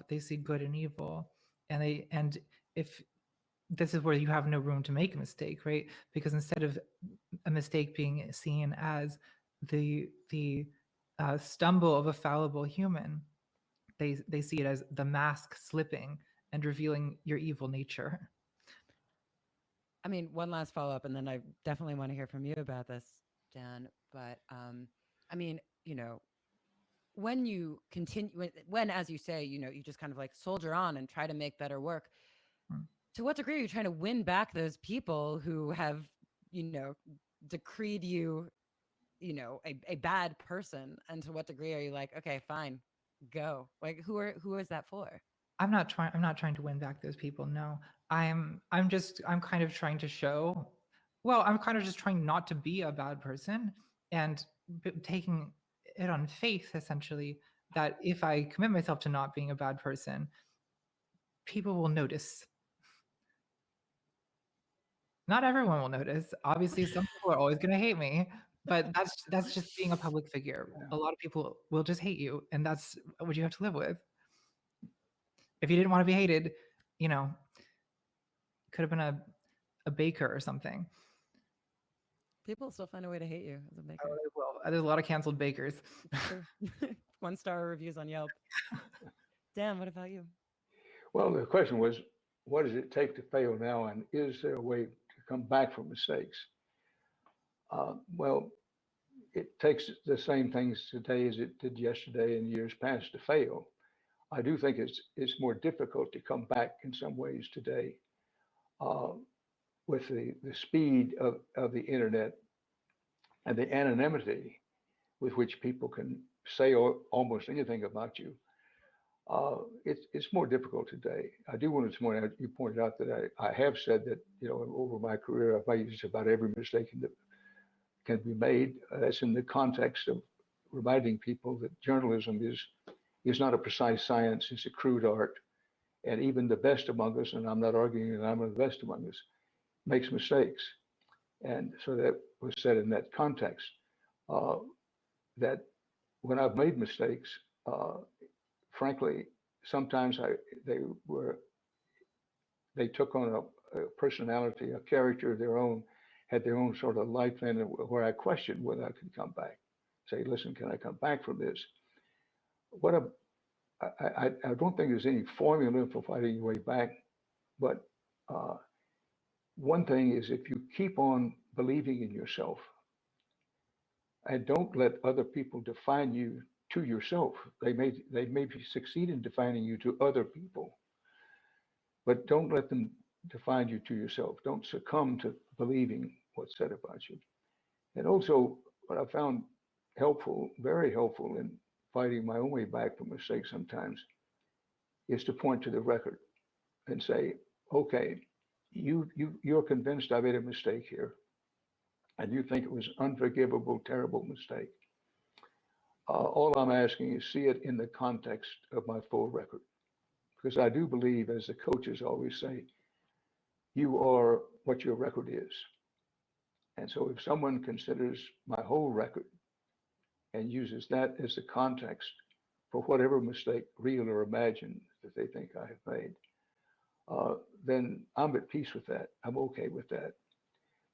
they see good and evil, and if this is where you have no room to make a mistake, right? Because instead of a mistake being seen as the stumble of a fallible human, they see it as the mask slipping and revealing your evil nature. I mean, one last follow-up, and then I definitely want to hear from you about this, Dan. But I mean, when you continue, when as you say, you just kind of like soldier on and try to make better work. To what degree are you trying to win back those people who have, decreed you, a bad person? And to what degree are you like, okay, fine, go? Like, who is that for? I'm not trying to win back those people. No, I'm kind of trying to show, well, I'm kind of just trying not to be a bad person and taking it on faith, essentially, that if I commit myself to not being a bad person, people will notice. Not everyone will notice. Obviously, some people are always going to hate me, but that's just being a public figure. A lot of people will just hate you, and that's what you have to live with. If you didn't want to be hated, could have been a baker or something. People still find a way to hate you as a baker. Oh, well, there's a lot of canceled bakers. 1-star reviews on Yelp. Dan, what about you? Well, the question was, what does it take to fail now, and is there a way to come back from mistakes? Well, it takes the same things today as it did yesterday and years past to fail. I do think it's more difficult to come back in some ways today with the speed of the internet and the anonymity with which people can say almost anything about you. It's more difficult today. I do want to you pointed out that I have said that, over my career, I've made just about every mistake that can be made. That's in the context of reminding people that journalism is not a precise science. It's a crude art. And even the best among us, and I'm not arguing that I'm the best among us, makes mistakes. And so that was said in that context, that when I've made mistakes, uh, frankly, sometimes they were they took on a personality, a character of their own, had their own sort of life in it, where I questioned whether I could come back. Say, listen, can I come back from this? What a I don't think there's any formula for fighting your way back, but uh, one thing is if you keep on believing in yourself and don't let other people define you to yourself. They may succeed in defining you to other people, but don't let them define you to yourself. Don't succumb to believing what's said about you. And also, what I found helpful, very helpful in fighting my own way back from mistakes sometimes, is to point to the record and say, okay, you're convinced I made a mistake here, and you think it was an unforgivable, terrible mistake. All I'm asking is see it in the context of my full record. Because I do believe, as the coaches always say, you are what your record is. And so if someone considers my whole record and uses that as the context for whatever mistake, real or imagined, that they think I have made, then I'm at peace with that. I'm okay with that.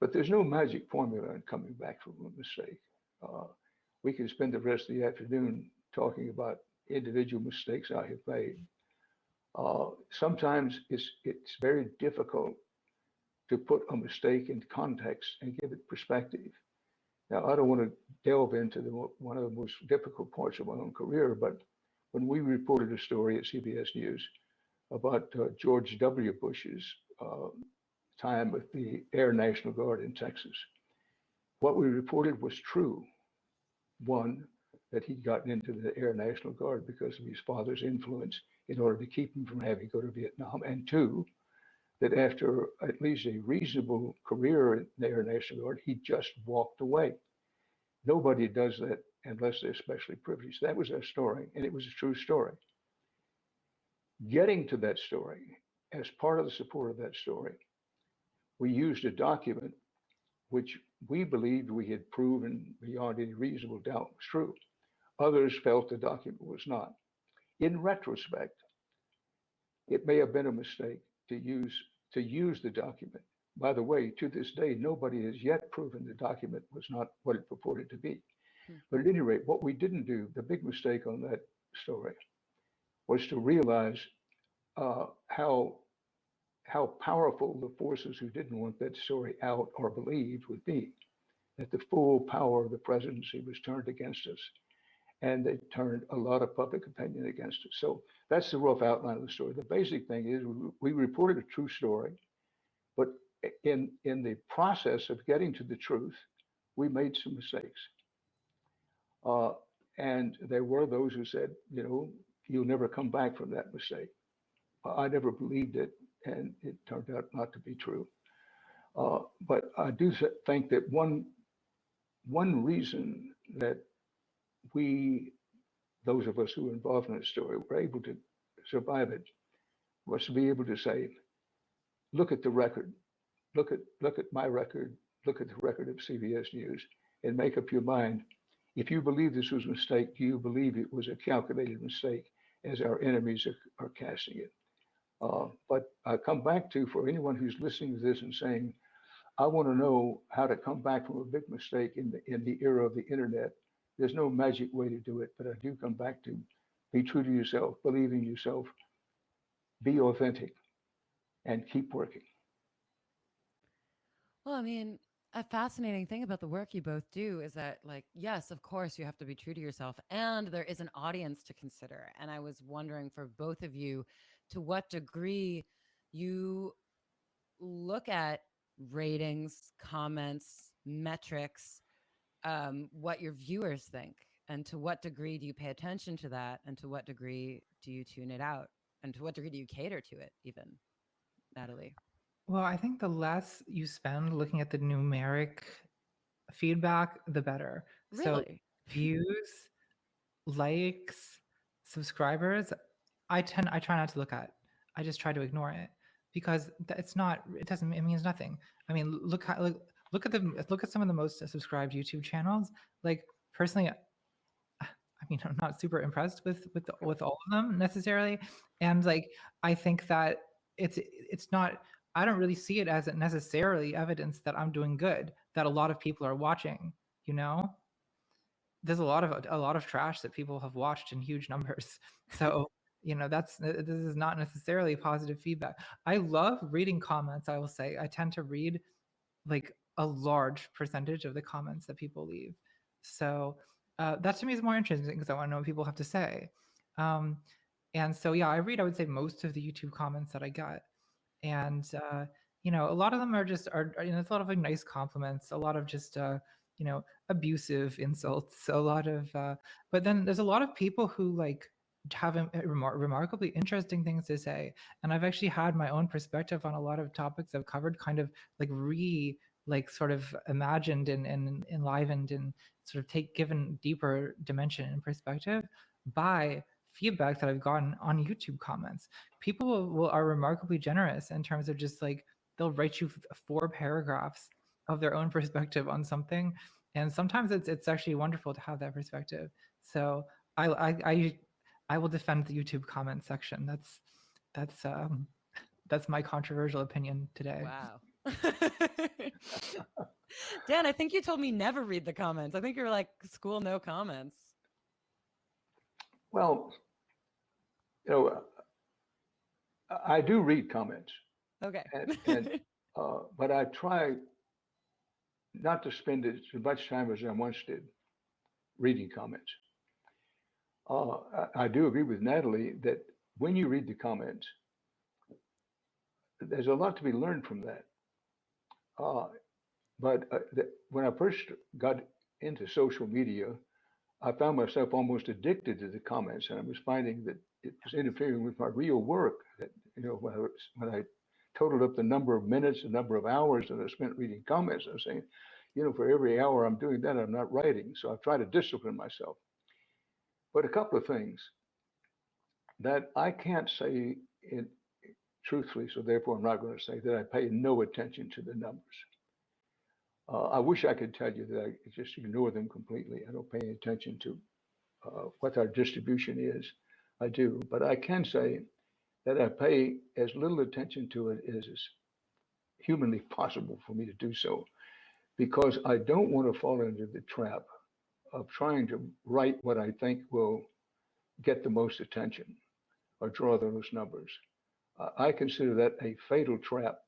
But there's no magic formula in coming back from a mistake. We can spend the rest of the afternoon talking about individual mistakes I have made. Sometimes it's very difficult to put a mistake in context and give it perspective. Now, I don't want to delve into one of the most difficult parts of my own career, but when we reported a story at CBS News about George W. Bush's time with the Air National Guard in Texas, what we reported was true. One, that he'd gotten into the Air National Guard because of his father's influence in order to keep him from having to go to Vietnam. And two, that after at least a reasonable career in the Air National Guard, he just walked away. Nobody does that unless they're specially privileged. That was our story, and it was a true story. Getting to that story, as part of the support of that story, we used a document which we believed we had proven beyond any reasonable doubt was true. Others felt the document was not. In retrospect, it may have been a mistake to use the document. By the way, to this day, nobody has yet proven the document was not what it purported to be. But at any rate, what we didn't do, the big mistake on that story, was to realize how powerful the forces who didn't want that story out or believed would be. That the full power of the presidency was turned against us, and they turned a lot of public opinion against us. So that's the rough outline of the story. The basic thing is we reported a true story, but in the process of getting to the truth, we made some mistakes. And there were those who said, you'll never come back from that mistake. I never believed it, and it turned out not to be true. But I do think that one reason that those of us who were involved in the story, were able to survive it was to be able to say, look at the record, look at my record, look at the record of CBS News, and make up your mind. If you believe this was a mistake, do you believe it was a calculated mistake as our enemies are casting it? But I come back to, for anyone who's listening to this and saying, I want to know how to come back from a big mistake in the era of the internet. There's no magic way to do it, but I do come back to be true to yourself, believe in yourself, be authentic, and keep working. Well, I mean, a fascinating thing about the work you both do is that, like, yes, of course, you have to be true to yourself, and there is an audience to consider. And I was wondering for both of you, to what degree you look at ratings, comments, metrics, what your viewers think, and to what degree do you pay attention to that, and to what degree do you tune it out, and to what degree do you cater to it, even, Natalie? Well, I think the less you spend looking at the numeric feedback, the better. So Really? views, likes, subscribers, I try not to look at. I just try to ignore it because it means nothing. I mean, look at some of the most subscribed YouTube channels. Like personally, I mean, I'm not super impressed with all of them necessarily, and like I think that it's not. I don't really see it as necessarily evidence that I'm doing good, that a lot of people are watching. You know, there's a lot of trash that people have watched in huge numbers. So this is not necessarily positive feedback. I love reading comments. I will say I tend to read like a large percentage of the comments that people leave. So that to me is more interesting because I want to know what people have to say. And so, yeah, I would say most of the YouTube comments that I got. And, a lot of them are it's a lot of like nice compliments, a lot of just, abusive insults, a lot of, but then there's a lot of people who like have remarkably interesting things to say. And I've actually had my own perspective on a lot of topics I've covered, kind of like sort of imagined and enlivened and sort of given deeper dimension and perspective by feedback that I've gotten on YouTube comments. People are remarkably generous in terms of just like they'll write you 4 paragraphs of their own perspective on something, and sometimes it's actually wonderful to have that perspective. So I will defend the YouTube comment section. That's my controversial opinion today. Wow. Dan, I think you told me never read the comments. I think you're like school no comments. Well, I do read comments. Okay. But I try not to spend as much time as I once did reading comments. I do agree with Natalie that when you read the comments, there's a lot to be learned from that. But when I first got into social media, I found myself almost addicted to the comments, and I was finding that it was interfering with my real work. That when I totaled up the number of minutes, the number of hours that I spent reading comments, I was saying, for every hour I'm doing that, I'm not writing. So I try to discipline myself. But a couple of things that I can't say truthfully, so therefore I'm not going to say that I pay no attention to the numbers. I wish I could tell you that I just ignore them completely. I don't pay any attention to what our distribution is. I do, but I can say that I pay as little attention to it as is humanly possible for me to do so, because I don't want to fall into the trap of trying to write what I think will get the most attention or draw those numbers. I consider that a fatal trap,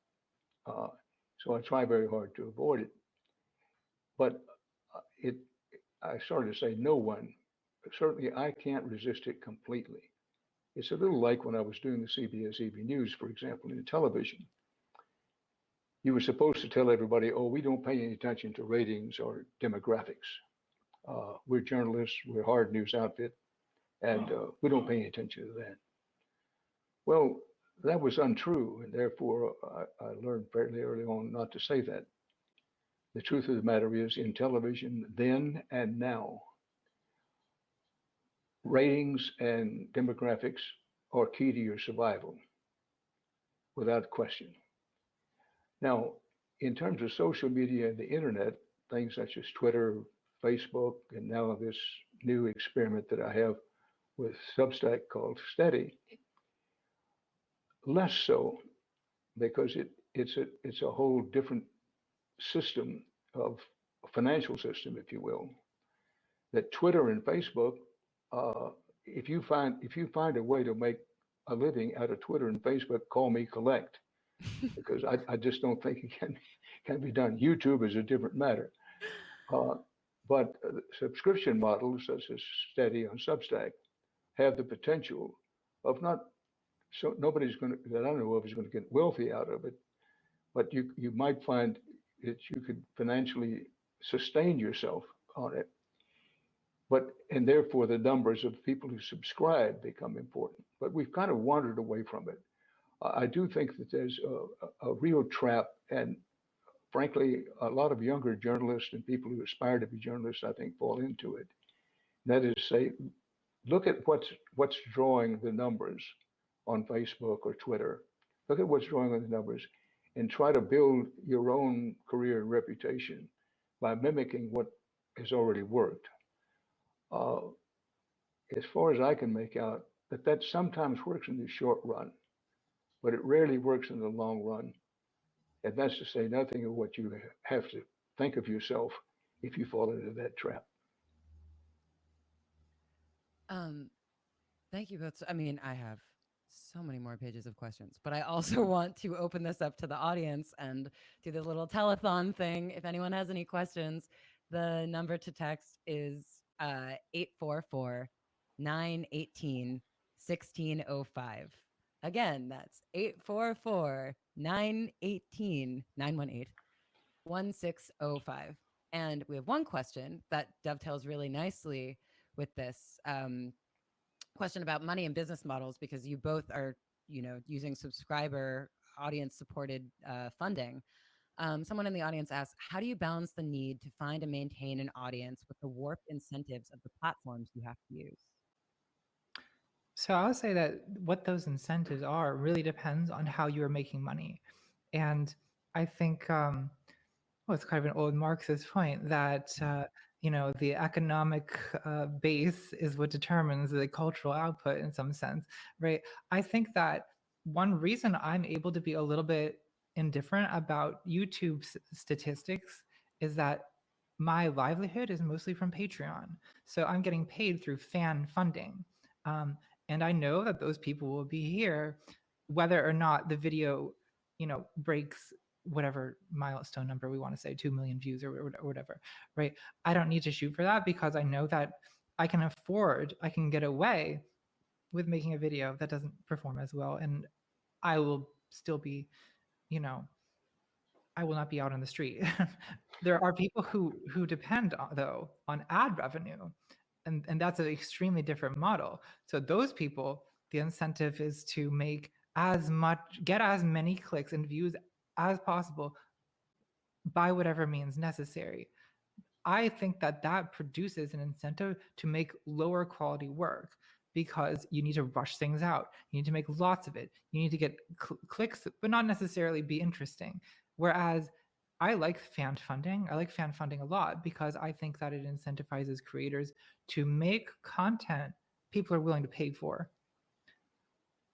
so I try very hard to avoid it. But I started to say no one, but certainly I can't resist it completely. It's a little like when I was doing the CBS Evening News, for example, in television. You were supposed to tell everybody, oh, we don't pay any attention to ratings or demographics. We're journalists, we're a hard news outfit, and we don't pay any attention to that. Well, that was untrue, and therefore I learned fairly early on not to say that. The truth of the matter is, in television then and now, ratings and demographics are key to your survival, without question. Now, in terms of social media and the internet, things such as Twitter, Facebook, and now this new experiment that I have with Substack called Steady, less so, because it's a whole different system of a financial system, if you will. That Twitter and Facebook, if you find a way to make a living out of Twitter and Facebook, call me collect, because I just don't think it can be done. YouTube is a different matter. But subscription models such as Steady on Substack have the potential of nobody's going to, that I know of, is going to get wealthy out of it, but you might find that you could financially sustain yourself on it. And therefore the numbers of people who subscribe become important. But we've kind of wandered away from it. I do think that there's a real trap, and frankly, a lot of younger journalists and people who aspire to be journalists, I think, fall into it. And that is, say, look at what's drawing the numbers on Facebook or Twitter. Look at what's drawing on the numbers and try to build your own career and reputation by mimicking what has already worked. As far as I can make out, that sometimes works in the short run, but it rarely works in the long run. And that's to say nothing of what you have to think of yourself if you fall into that trap. Thank you both. I mean, I have so many more pages of questions, but I also want to open this up to the audience and do the little telethon thing. If anyone has any questions, the number to text is 844 918 1605. Again, that's 844 918 918 1605. And we have one question that dovetails really nicely with this. Question about money and business models, because you both are, using subscriber audience supported funding. Someone in the audience asks, how do you balance the need to find and maintain an audience with the warped incentives of the platforms you have to use? So I'll say that what those incentives are really depends on how you are making money. And I think, it's kind of an old Marxist point that, the economic base is what determines the cultural output in some sense, right? I think that one reason I'm able to be a little bit indifferent about YouTube statistics is that my livelihood is mostly from Patreon. So I'm getting paid through fan funding. And I know that those people will be here whether or not the video, breaks whatever milestone number we want to say, 2 million views or whatever, right? I don't need to shoot for that because I know that I can get away with making a video that doesn't perform as well. And I will still be, I will not be out on the street. There are people who depend though on ad revenue. And that's an extremely different model. So those people, the incentive is to get as many clicks and views as possible by whatever means necessary. I think that produces an incentive to make lower quality work because you need to rush things out. You need to make lots of it. You need to get clicks, but not necessarily be interesting. Whereas I like fan funding. I like fan funding a lot because I think that it incentivizes creators to make content people are willing to pay for.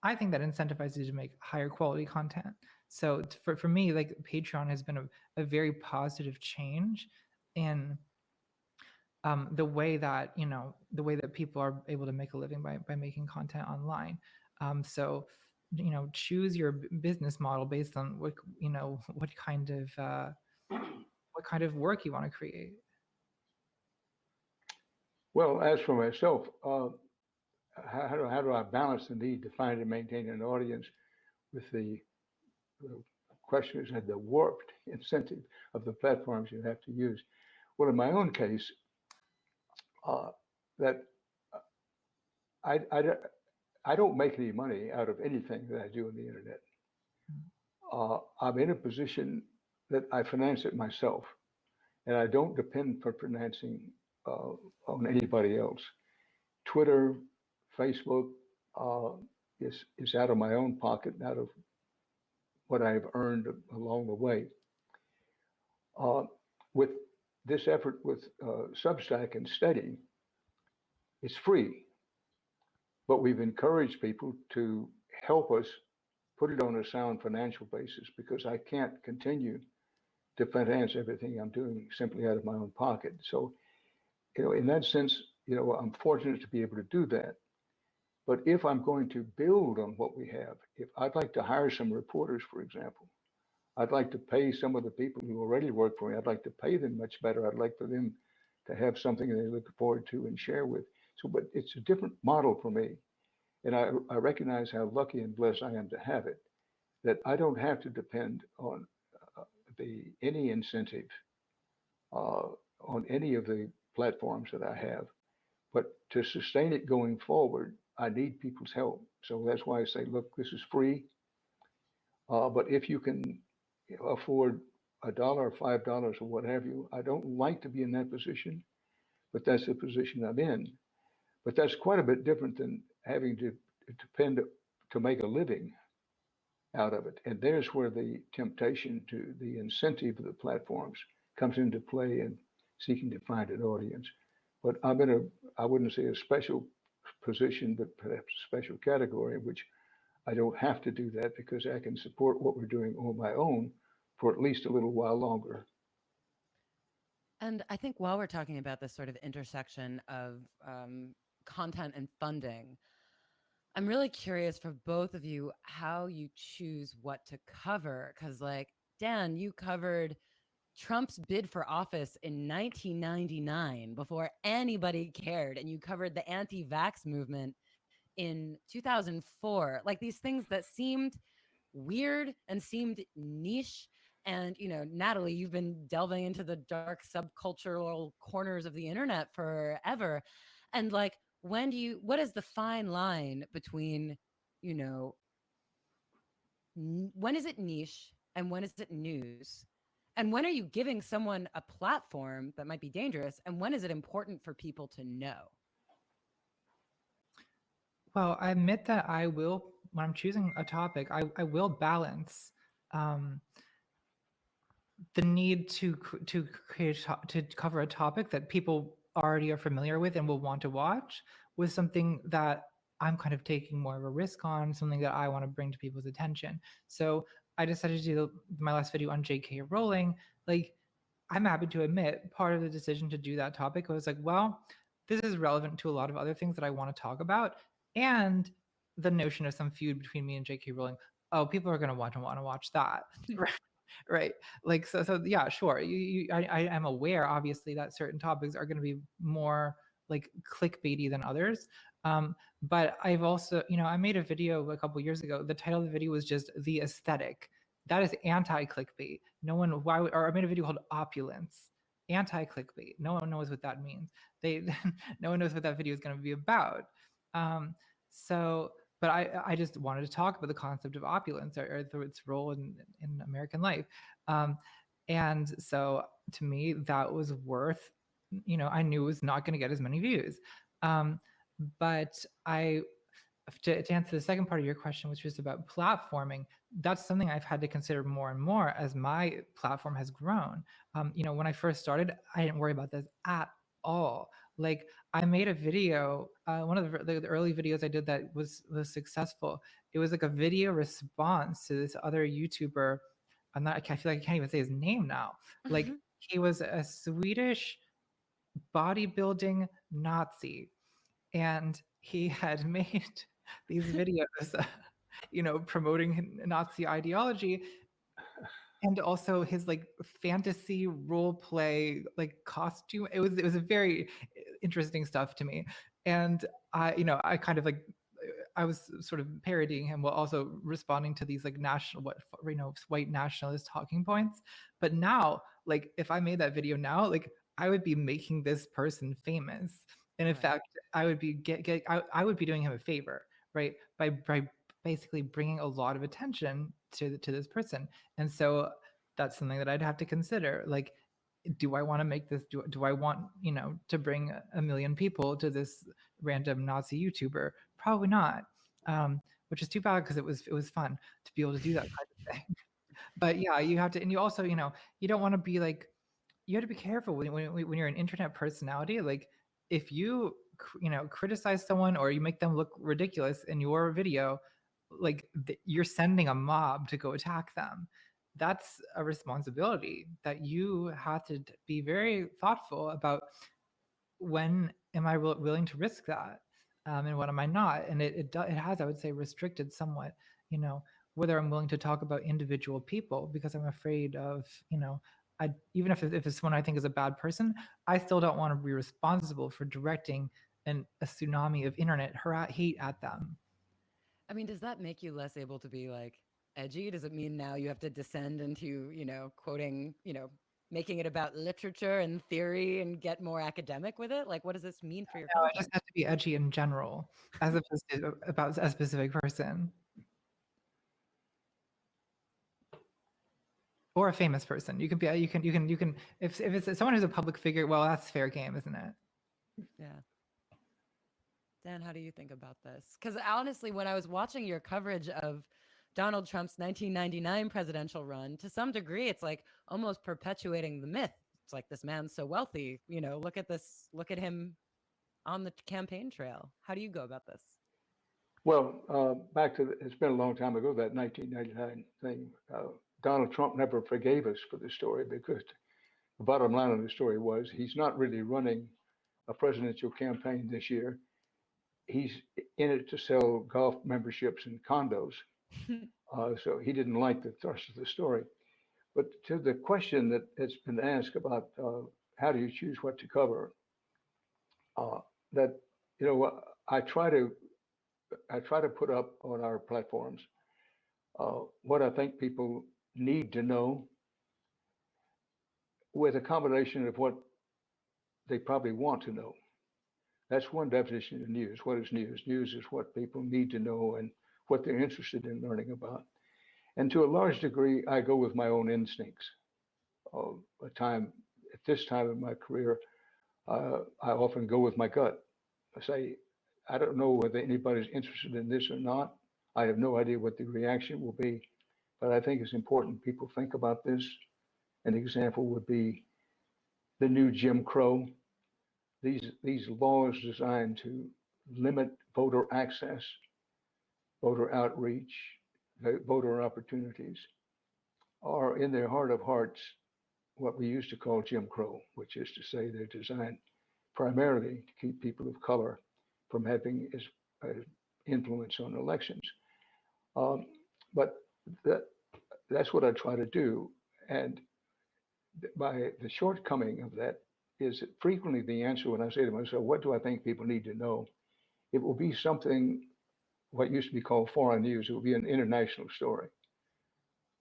I think that incentivizes you to make higher quality content. So for me, like Patreon has been a very positive change in the way that people are able to make a living by making content online. So choose your business model based on what kind of work you want to create. Well, as for myself, how do I balance the need to find and maintain an audience with the questioners had the warped incentive of the platforms you have to use? Well, in my own case, that I don't make any money out of anything that I do on the internet. I'm in a position that I finance it myself, and I don't depend for financing on anybody else. Twitter, Facebook is out of my own pocket, out of what I've earned along the way. With this effort with Substack and Steady, it's free, but we've encouraged people to help us put it on a sound financial basis because I can't continue to finance everything I'm doing simply out of my own pocket. So, in that sense, I'm fortunate to be able to do that. But if I'm going to build on what we have, if I'd like to hire some reporters, for example, I'd like to pay some of the people who already work for me. I'd like to pay them much better. I'd like for them to have something they look forward to and share with. So, but it's a different model for me. And I recognize how lucky and blessed I am to have it, that I don't have to depend on any incentive on any of the platforms that I have. But to sustain it going forward, I need people's help. So that's why I say, look, this is free. But if you can afford $1 or $5 or what have you, I don't like to be in that position, but that's the position I'm in. But that's quite a bit different than having to depend to make a living out of it. And there's where the temptation to the incentive of the platforms comes into play in seeking to find an audience. But I'm in I wouldn't say a special position, but perhaps a special category in which I don't have to do that because I can support what we're doing on my own for at least a little while longer. And I think while we're talking about this sort of intersection of content and funding, I'm really curious for both of you how you choose what to cover. Because, like, Dan, you covered Trump's bid for office in 1999 before anybody cared. And you covered the anti vax movement in 2004. Like, these things that seemed weird and seemed niche. And, Natalie, you've been delving into the dark subcultural corners of the internet forever. And, like, what is the fine line between, when is it niche and when is it news? And when are you giving someone a platform that might be dangerous? And when is it important for people to know? Well, I admit that I will, when I'm choosing a topic, I will balance the need to cover a topic that people already are familiar with and will want to watch with something that I'm kind of taking more of a risk on, something that I want to bring to people's attention. So I decided to do my last video on J.K. Rowling. Like, I'm happy to admit part of the decision to do that topic was like, well, this is relevant to a lot of other things that I want to talk about. And the notion of some feud between me and J.K. Rowling, oh, people are going to want to watch that. Right. Like, so yeah, sure. I am aware, obviously, that certain topics are going to be more like clickbaity than others. But I've also, I made a video a couple years ago. The title of the video was just The Aesthetic. That is anti-clickbait. Or I made a video called Opulence. Anti-clickbait. No one knows what that means. No one knows what that video is going to be about. But I just wanted to talk about the concept of opulence or its role in American life. And so to me, that was worth, I knew it was not going to get as many views. But to answer the second part of your question, which was about platforming, that's something I've had to consider more and more as my platform has grown. When I first started, I didn't worry about this at all. Like, I made a video, one of the early videos I did that was successful. It was like a video response to this other YouTuber. I feel like I can't even say his name now. Like, he was a Swedish bodybuilding Nazi, and he had made these videos, promoting Nazi ideology. And also his like fantasy role play like costume. It was a very interesting stuff to me. And I kind of like, I was sort of parodying him while also responding to these like white nationalist talking points. But now, like, if I made that video now, like, I would be making this person famous. And in fact, I would be I would be doing him a favor, right? By basically bringing a lot of attention to this person. And so that's something that I'd have to consider. Like, do I want to make this, do I want, to bring 1 million people to this random Nazi YouTuber? Probably not. Which is too bad because it was fun to be able to do that kind of thing. But yeah, you have to, and you also, you don't want to be like, you have to be careful when you're an internet personality. Like, if you criticize someone or you make them look ridiculous in your video, like, you're sending a mob to go attack them. That's a responsibility that you have to be very thoughtful about. When am I willing to risk that, and when am I not? And it has, I would say, restricted somewhat, whether I'm willing to talk about individual people, because I'm afraid of, even if it's someone I think is a bad person, I still don't want to be responsible for directing a tsunami of internet hate at them. I mean, does that make you less able to be like edgy? Does it mean now you have to descend into, quoting, making it about literature and theory and get more academic with it? Like, what does this mean for your content? I just have to be edgy in general, as opposed to about a specific person. Or a famous person. You can if it's someone who's a public figure, well, that's fair game, isn't it? Yeah. Dan, how do you think about this? Because honestly, when I was watching your coverage of Donald Trump's 1999 presidential run, to some degree, it's like almost perpetuating the myth. It's like, this man's so wealthy, look at this, look at him on the campaign trail. How do you go about this? Well, back to it's been a long time ago, that 1999 thing. Donald Trump never forgave us for the story, because the bottom line of the story was he's not really running a presidential campaign this year. He's in it to sell golf memberships and condos. So he didn't like the thrust of the story. But to the question that has been asked about how do you choose what to cover, that I try to put up on our platforms what I think people need to know, with a combination of what they probably want to know. That's one definition of news. What is news? News is what people need to know and what they're interested in learning about. And to a large degree, I go with my own instincts. At this time in my career, I often go with my gut. I say, I don't know whether anybody's interested in this or not. I have no idea what the reaction will be, but I think it's important people think about this. An example would be the new Jim Crow. These laws designed to limit voter access, voter outreach, voter opportunities, are in their heart of hearts what we used to call Jim Crow, which is to say they're designed primarily to keep people of color from having as influence on elections. But that's what I try to do. And by the shortcoming of that is that frequently the answer when I say to myself, what do I think people need to know? It will be something, what used to be called foreign news. It will be an international story.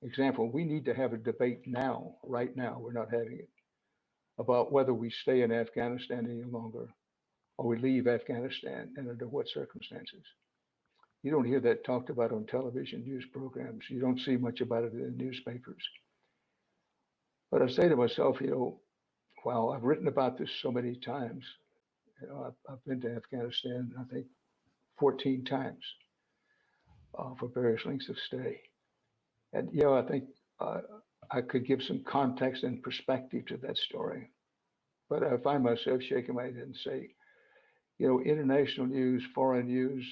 Example, we need to have a debate now, right now, we're not having it, about whether we stay in Afghanistan any longer or we leave Afghanistan, and under what circumstances. You don't hear that talked about on television news programs. You don't see much about it in the newspapers. But I say to myself, wow, I've written about this so many times. I've been to Afghanistan, I think, 14 times for various lengths of stay. And I think I could give some context and perspective to that story. But I find myself shaking my head and say, international news, foreign news,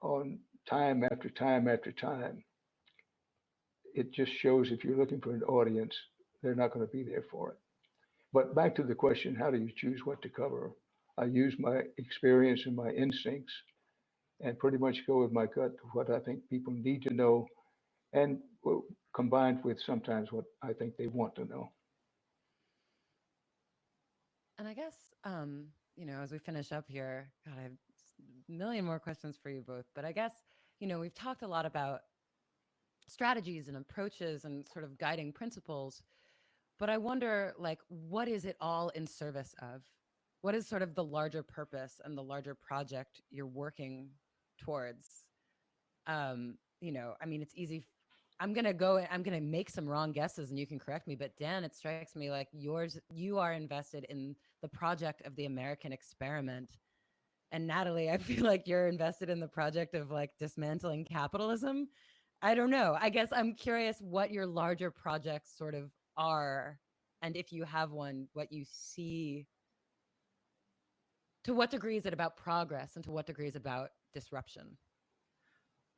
on time after time after time, it just shows if you're looking for an audience, they're not going to be there for it. But back to the question, how do you choose what to cover? I use my experience and my instincts and pretty much go with my gut, what I think people need to know, and combined with sometimes what I think they want to know. And I guess, as we finish up here, God, I have a million more questions for you both. But I guess, we've talked a lot about strategies and approaches and sort of guiding principles. But I wonder, what is it all in service of? What is sort of the larger purpose and the larger project you're working towards? It's easy. I'm going to make some wrong guesses and you can correct me. But Dan, it strikes me like you are invested in the project of the American experiment. And Natalie, I feel like you're invested in the project of dismantling capitalism. I don't know. I guess I'm curious what your larger projects sort of are. And if you have one, what you see. To what degree is it about progress and to what degree is it about disruption?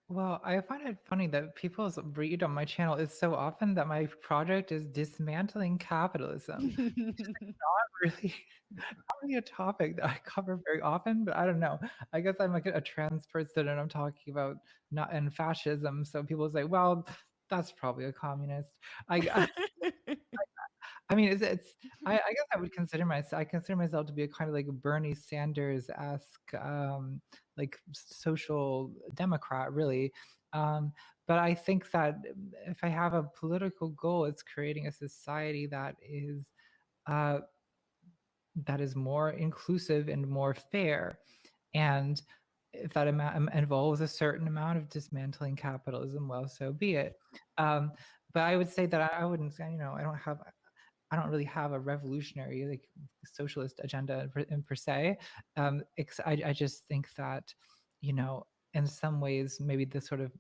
Well, I find it funny that people's read on my channel is so often that my project is dismantling capitalism. Not really a topic that I cover very often, but I don't know. I guess I'm like a trans person and I'm talking about not and fascism. So people say, well, that's probably a communist. I mean, I guess I would consider myself to be a kind of like Bernie Sanders-esque, like social democrat, really. But I think that if I have a political goal, it's creating a society that is more inclusive and more fair. And if that involves a certain amount of dismantling capitalism, well, so be it. But I would say that I wouldn't, I don't have I don't really have a revolutionary like socialist agenda per se. I just think that, you know, in some ways, maybe the sort of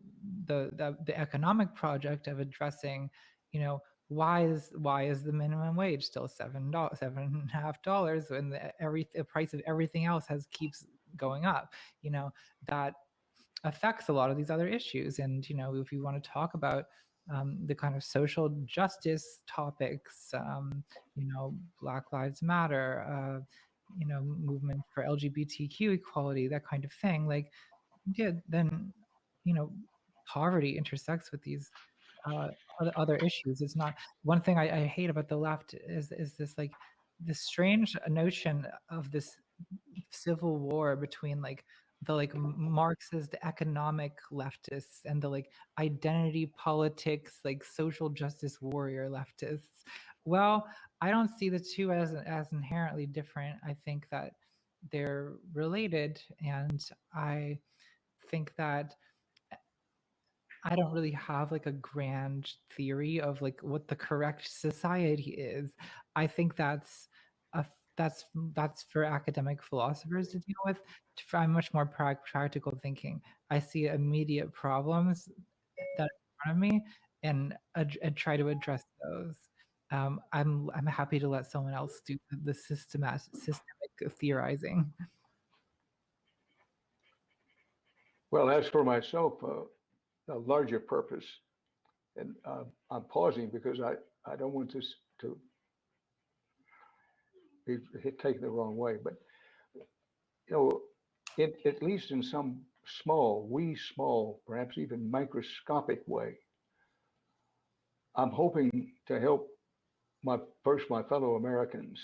the economic project of addressing, you know, why is the minimum wage still $7.50 when the price of everything else keeps going up? You know, that affects a lot of these other issues. And, you know, if you want to talk about the kind of social justice topics, you know, Black Lives Matter, you know, movement for LGBTQ equality, that kind of thing, like, yeah, then, you know, poverty intersects with these other issues. It's not one thing I hate about the left is this like this strange notion of this civil war between like the like Marxist economic leftists and the like identity politics like social justice warrior leftists. Well, I don't see the two as inherently different. I think that they're related, and I think that I don't really have like a grand theory of like what the correct society is. I think a, that's for academic philosophers to deal with. I'm much more practical thinking. I see immediate problems that are in front of me, and try to address those. I'm happy to let someone else do the systemic theorizing. Well, as for myself, a larger purpose, and I'm pausing because I don't want this to be taken the wrong way, but you know, at least in some small, perhaps even microscopic way, I'm hoping to help my fellow Americans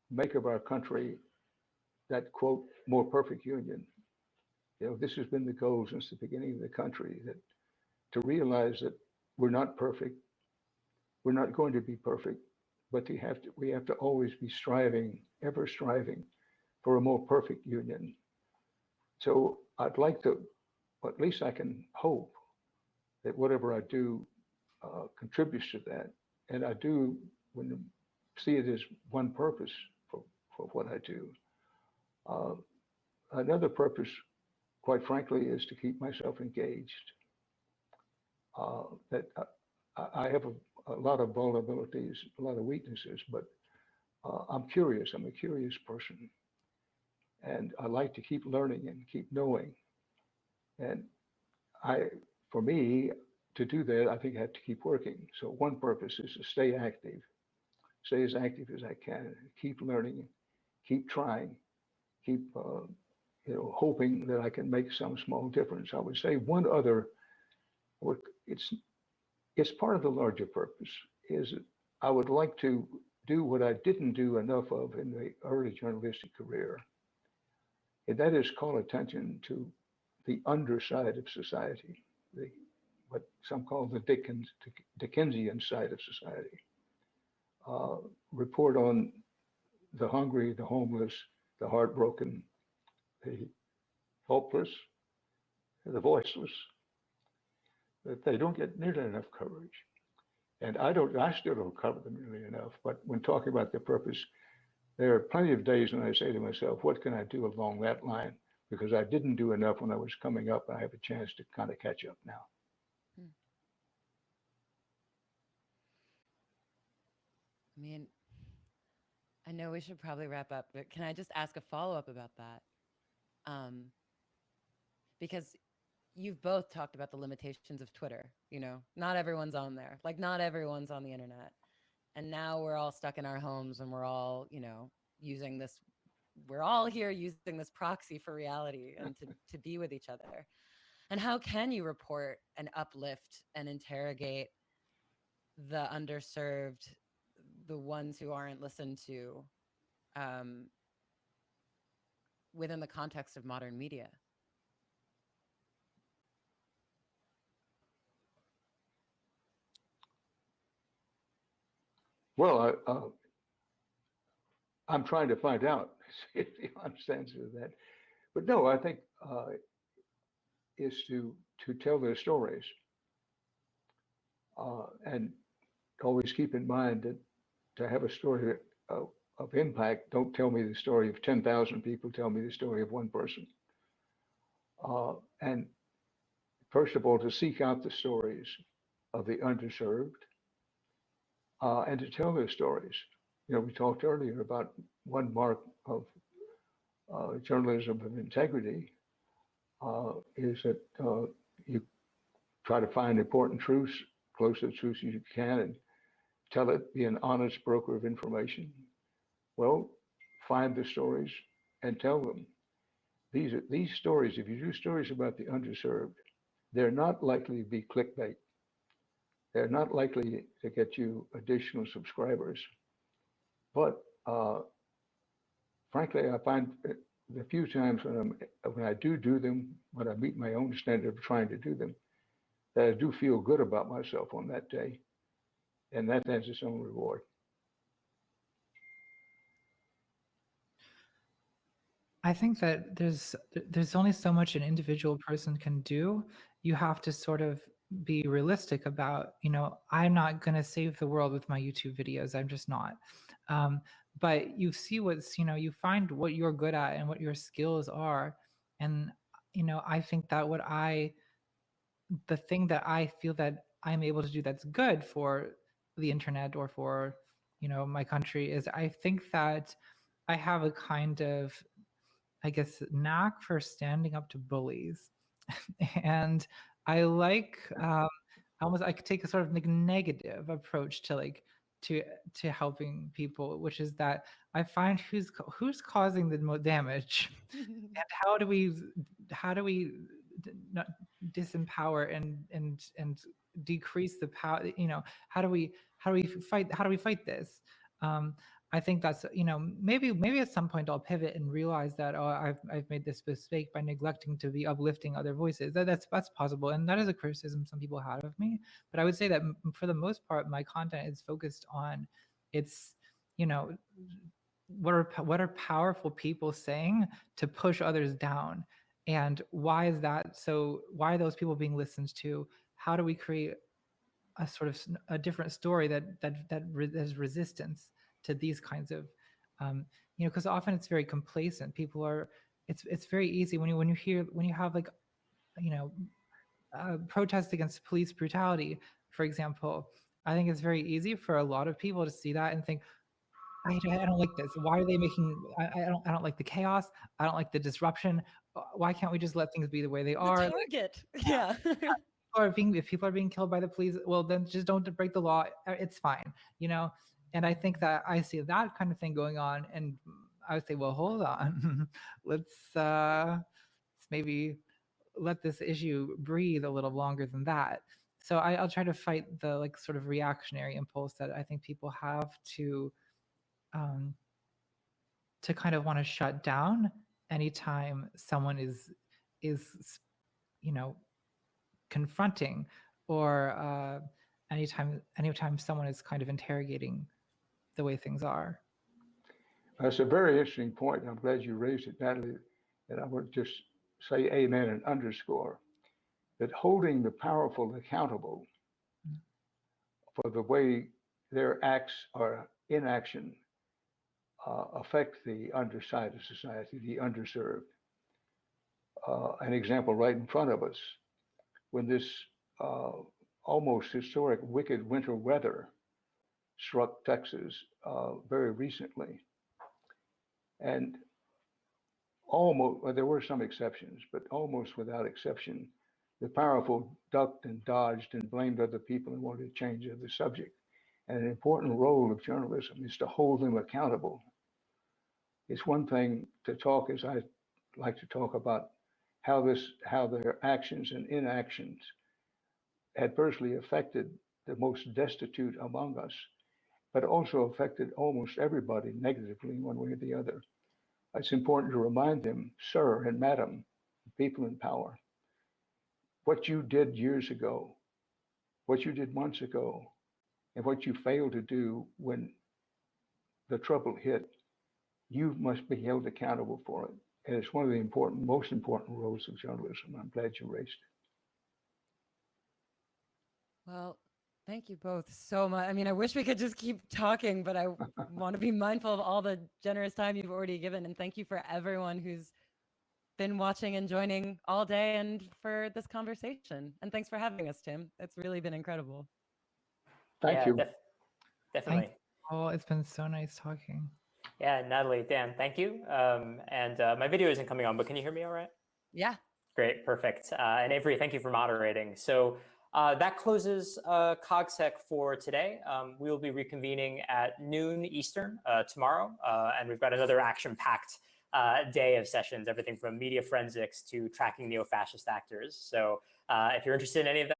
make of our country that quote more perfect union. You know, this has been the goal since the beginning of the country, that to realize that we're not perfect, we're not going to be perfect, but we have to always be striving, ever striving for a more perfect union. So I'd like to, or at least I can hope that whatever I do contributes to that. And I do see it as one purpose for what I do. Uh, Another purpose, quite frankly, is to keep myself engaged. That I have a lot of vulnerabilities, a lot of weaknesses, but I'm curious. I'm a curious person, and I like to keep learning and keep knowing. And for me, to do that, I think I have to keep working. So one purpose is to stay active, stay as active as I can, keep learning, keep trying, keep you know, hoping that I can make some small difference. I would say one other, it's part of the larger purpose, is that I would like to do what I didn't do enough of in the early journalistic career, and that is call attention to the underside of society, what some call the Dickensian side of society. Report on the hungry, the homeless, the heartbroken, the hopeless, the voiceless, that they don't get nearly enough coverage. And I still don't cover them nearly enough. But when talking about the purpose, there are plenty of days when I say to myself, what can I do along that line? Because I didn't do enough when I was coming up. I have a chance to kind of catch up now. I mean, I know we should probably wrap up, but can I just ask a follow-up about that? Because you've both talked about the limitations of Twitter. You know, not everyone's on there. Like, not everyone's on the internet. And now we're all stuck in our homes, and we're all, you know, we're all here using this proxy for reality and to be with each other. And how can you report and uplift and interrogate the underserved, the ones who aren't listened to, within the context of modern media? Well, I'm trying to find out if the honest answer to that. But no, I think is to tell their stories, and always keep in mind that to have a story of impact, don't tell me the story of 10,000 people, tell me the story of one person. And first of all, to seek out the stories of the underserved and to tell their stories. You know, we talked earlier about one mark of journalism of integrity is that you try to find important truths, close to the truths as you can, and tell it, be an honest broker of information. Well, find the stories and tell them. These stories, if you do stories about the underserved, they're not likely to be clickbait. They're not likely to get you additional subscribers. But frankly, I find the few times when I do them, when I meet my own standard of trying to do them, that I do feel good about myself on that day. And that has its own reward. I think that there's only so much an individual person can do. You have to sort of be realistic about, you know, I'm not going to save the world with my YouTube videos. I'm just not. But you see what's, you know, you find what you're good at and what your skills are. And, you know, I think that the thing that I feel that I'm able to do that's good for the internet or for, you know, my country is I think that I have a kind of, I guess, knack for standing up to bullies. And I like almost I could take a sort of like negative approach to like to helping people, which is that I find who's causing the most damage, and how do we not disempower and decrease the power, you know, how do we fight this? I think that's, you know, maybe at some point I'll pivot and realize that, oh, I've made this mistake by neglecting to be uplifting other voices. That's possible, and that is a criticism some people had of me. But I would say that for the most part, my content is focused on it's, you know, what are powerful people saying to push others down, and why is that? So why are those people being listened to? How do we create a sort of a different story that has resistance to these kinds of, you know, because often it's very complacent. People are, it's very easy when you have like, you know, protests against police brutality, for example. I think it's very easy for a lot of people to see that and think, I don't like this. Why are they making? I don't like the chaos. I don't like the disruption. Why can't we just let things be the way they are? The target, yeah. If people are being killed by the police, well, then just don't break the law. It's fine, you know. And I think that I see that kind of thing going on, and I would say, well, hold on, let's maybe let this issue breathe a little longer than that. So I'll try to fight the like sort of reactionary impulse that I think people have to kind of want to shut down anytime someone is you know, confronting, or anytime someone is kind of interrogating the way things are. That's a very interesting point. I'm glad you raised it, Natalie. And I would just say amen and underscore that holding the powerful accountable for the way their acts or inaction affect the underside of society, the underserved. An example right in front of us, when this almost historic wicked winter weather struck Texas very recently. And almost, well, there were some exceptions, but almost without exception, the powerful ducked and dodged and blamed other people and wanted to change the subject. And an important role of journalism is to hold them accountable. It's one thing to talk, as I like to talk about, how their actions and inactions adversely affected the most destitute among us, but also affected almost everybody negatively in one way or the other. It's important to remind them, sir and madam, people in power, what you did years ago, what you did months ago, and what you failed to do when the trouble hit, you must be held accountable for it. And it's one of the most important roles of journalism. I'm glad you raised it. Well, Thank you both so much. I mean, I wish we could just keep talking, but I want to be mindful of all the generous time you've already given. And thank you for everyone who's been watching and joining all day and for this conversation. And thanks for having us, Tim. It's really been incredible. Thank you. Definitely. Oh, it's been so nice talking. Yeah, Natalie, Dan, thank you. And my video isn't coming on, but can you hear me all right? Yeah. Great, perfect. And Avery, thank you for moderating. So that closes COGSEC for today. We will be reconvening at noon Eastern tomorrow, and we've got another action-packed day of sessions, everything from media forensics to tracking neo-fascist actors. So if you're interested in any of that,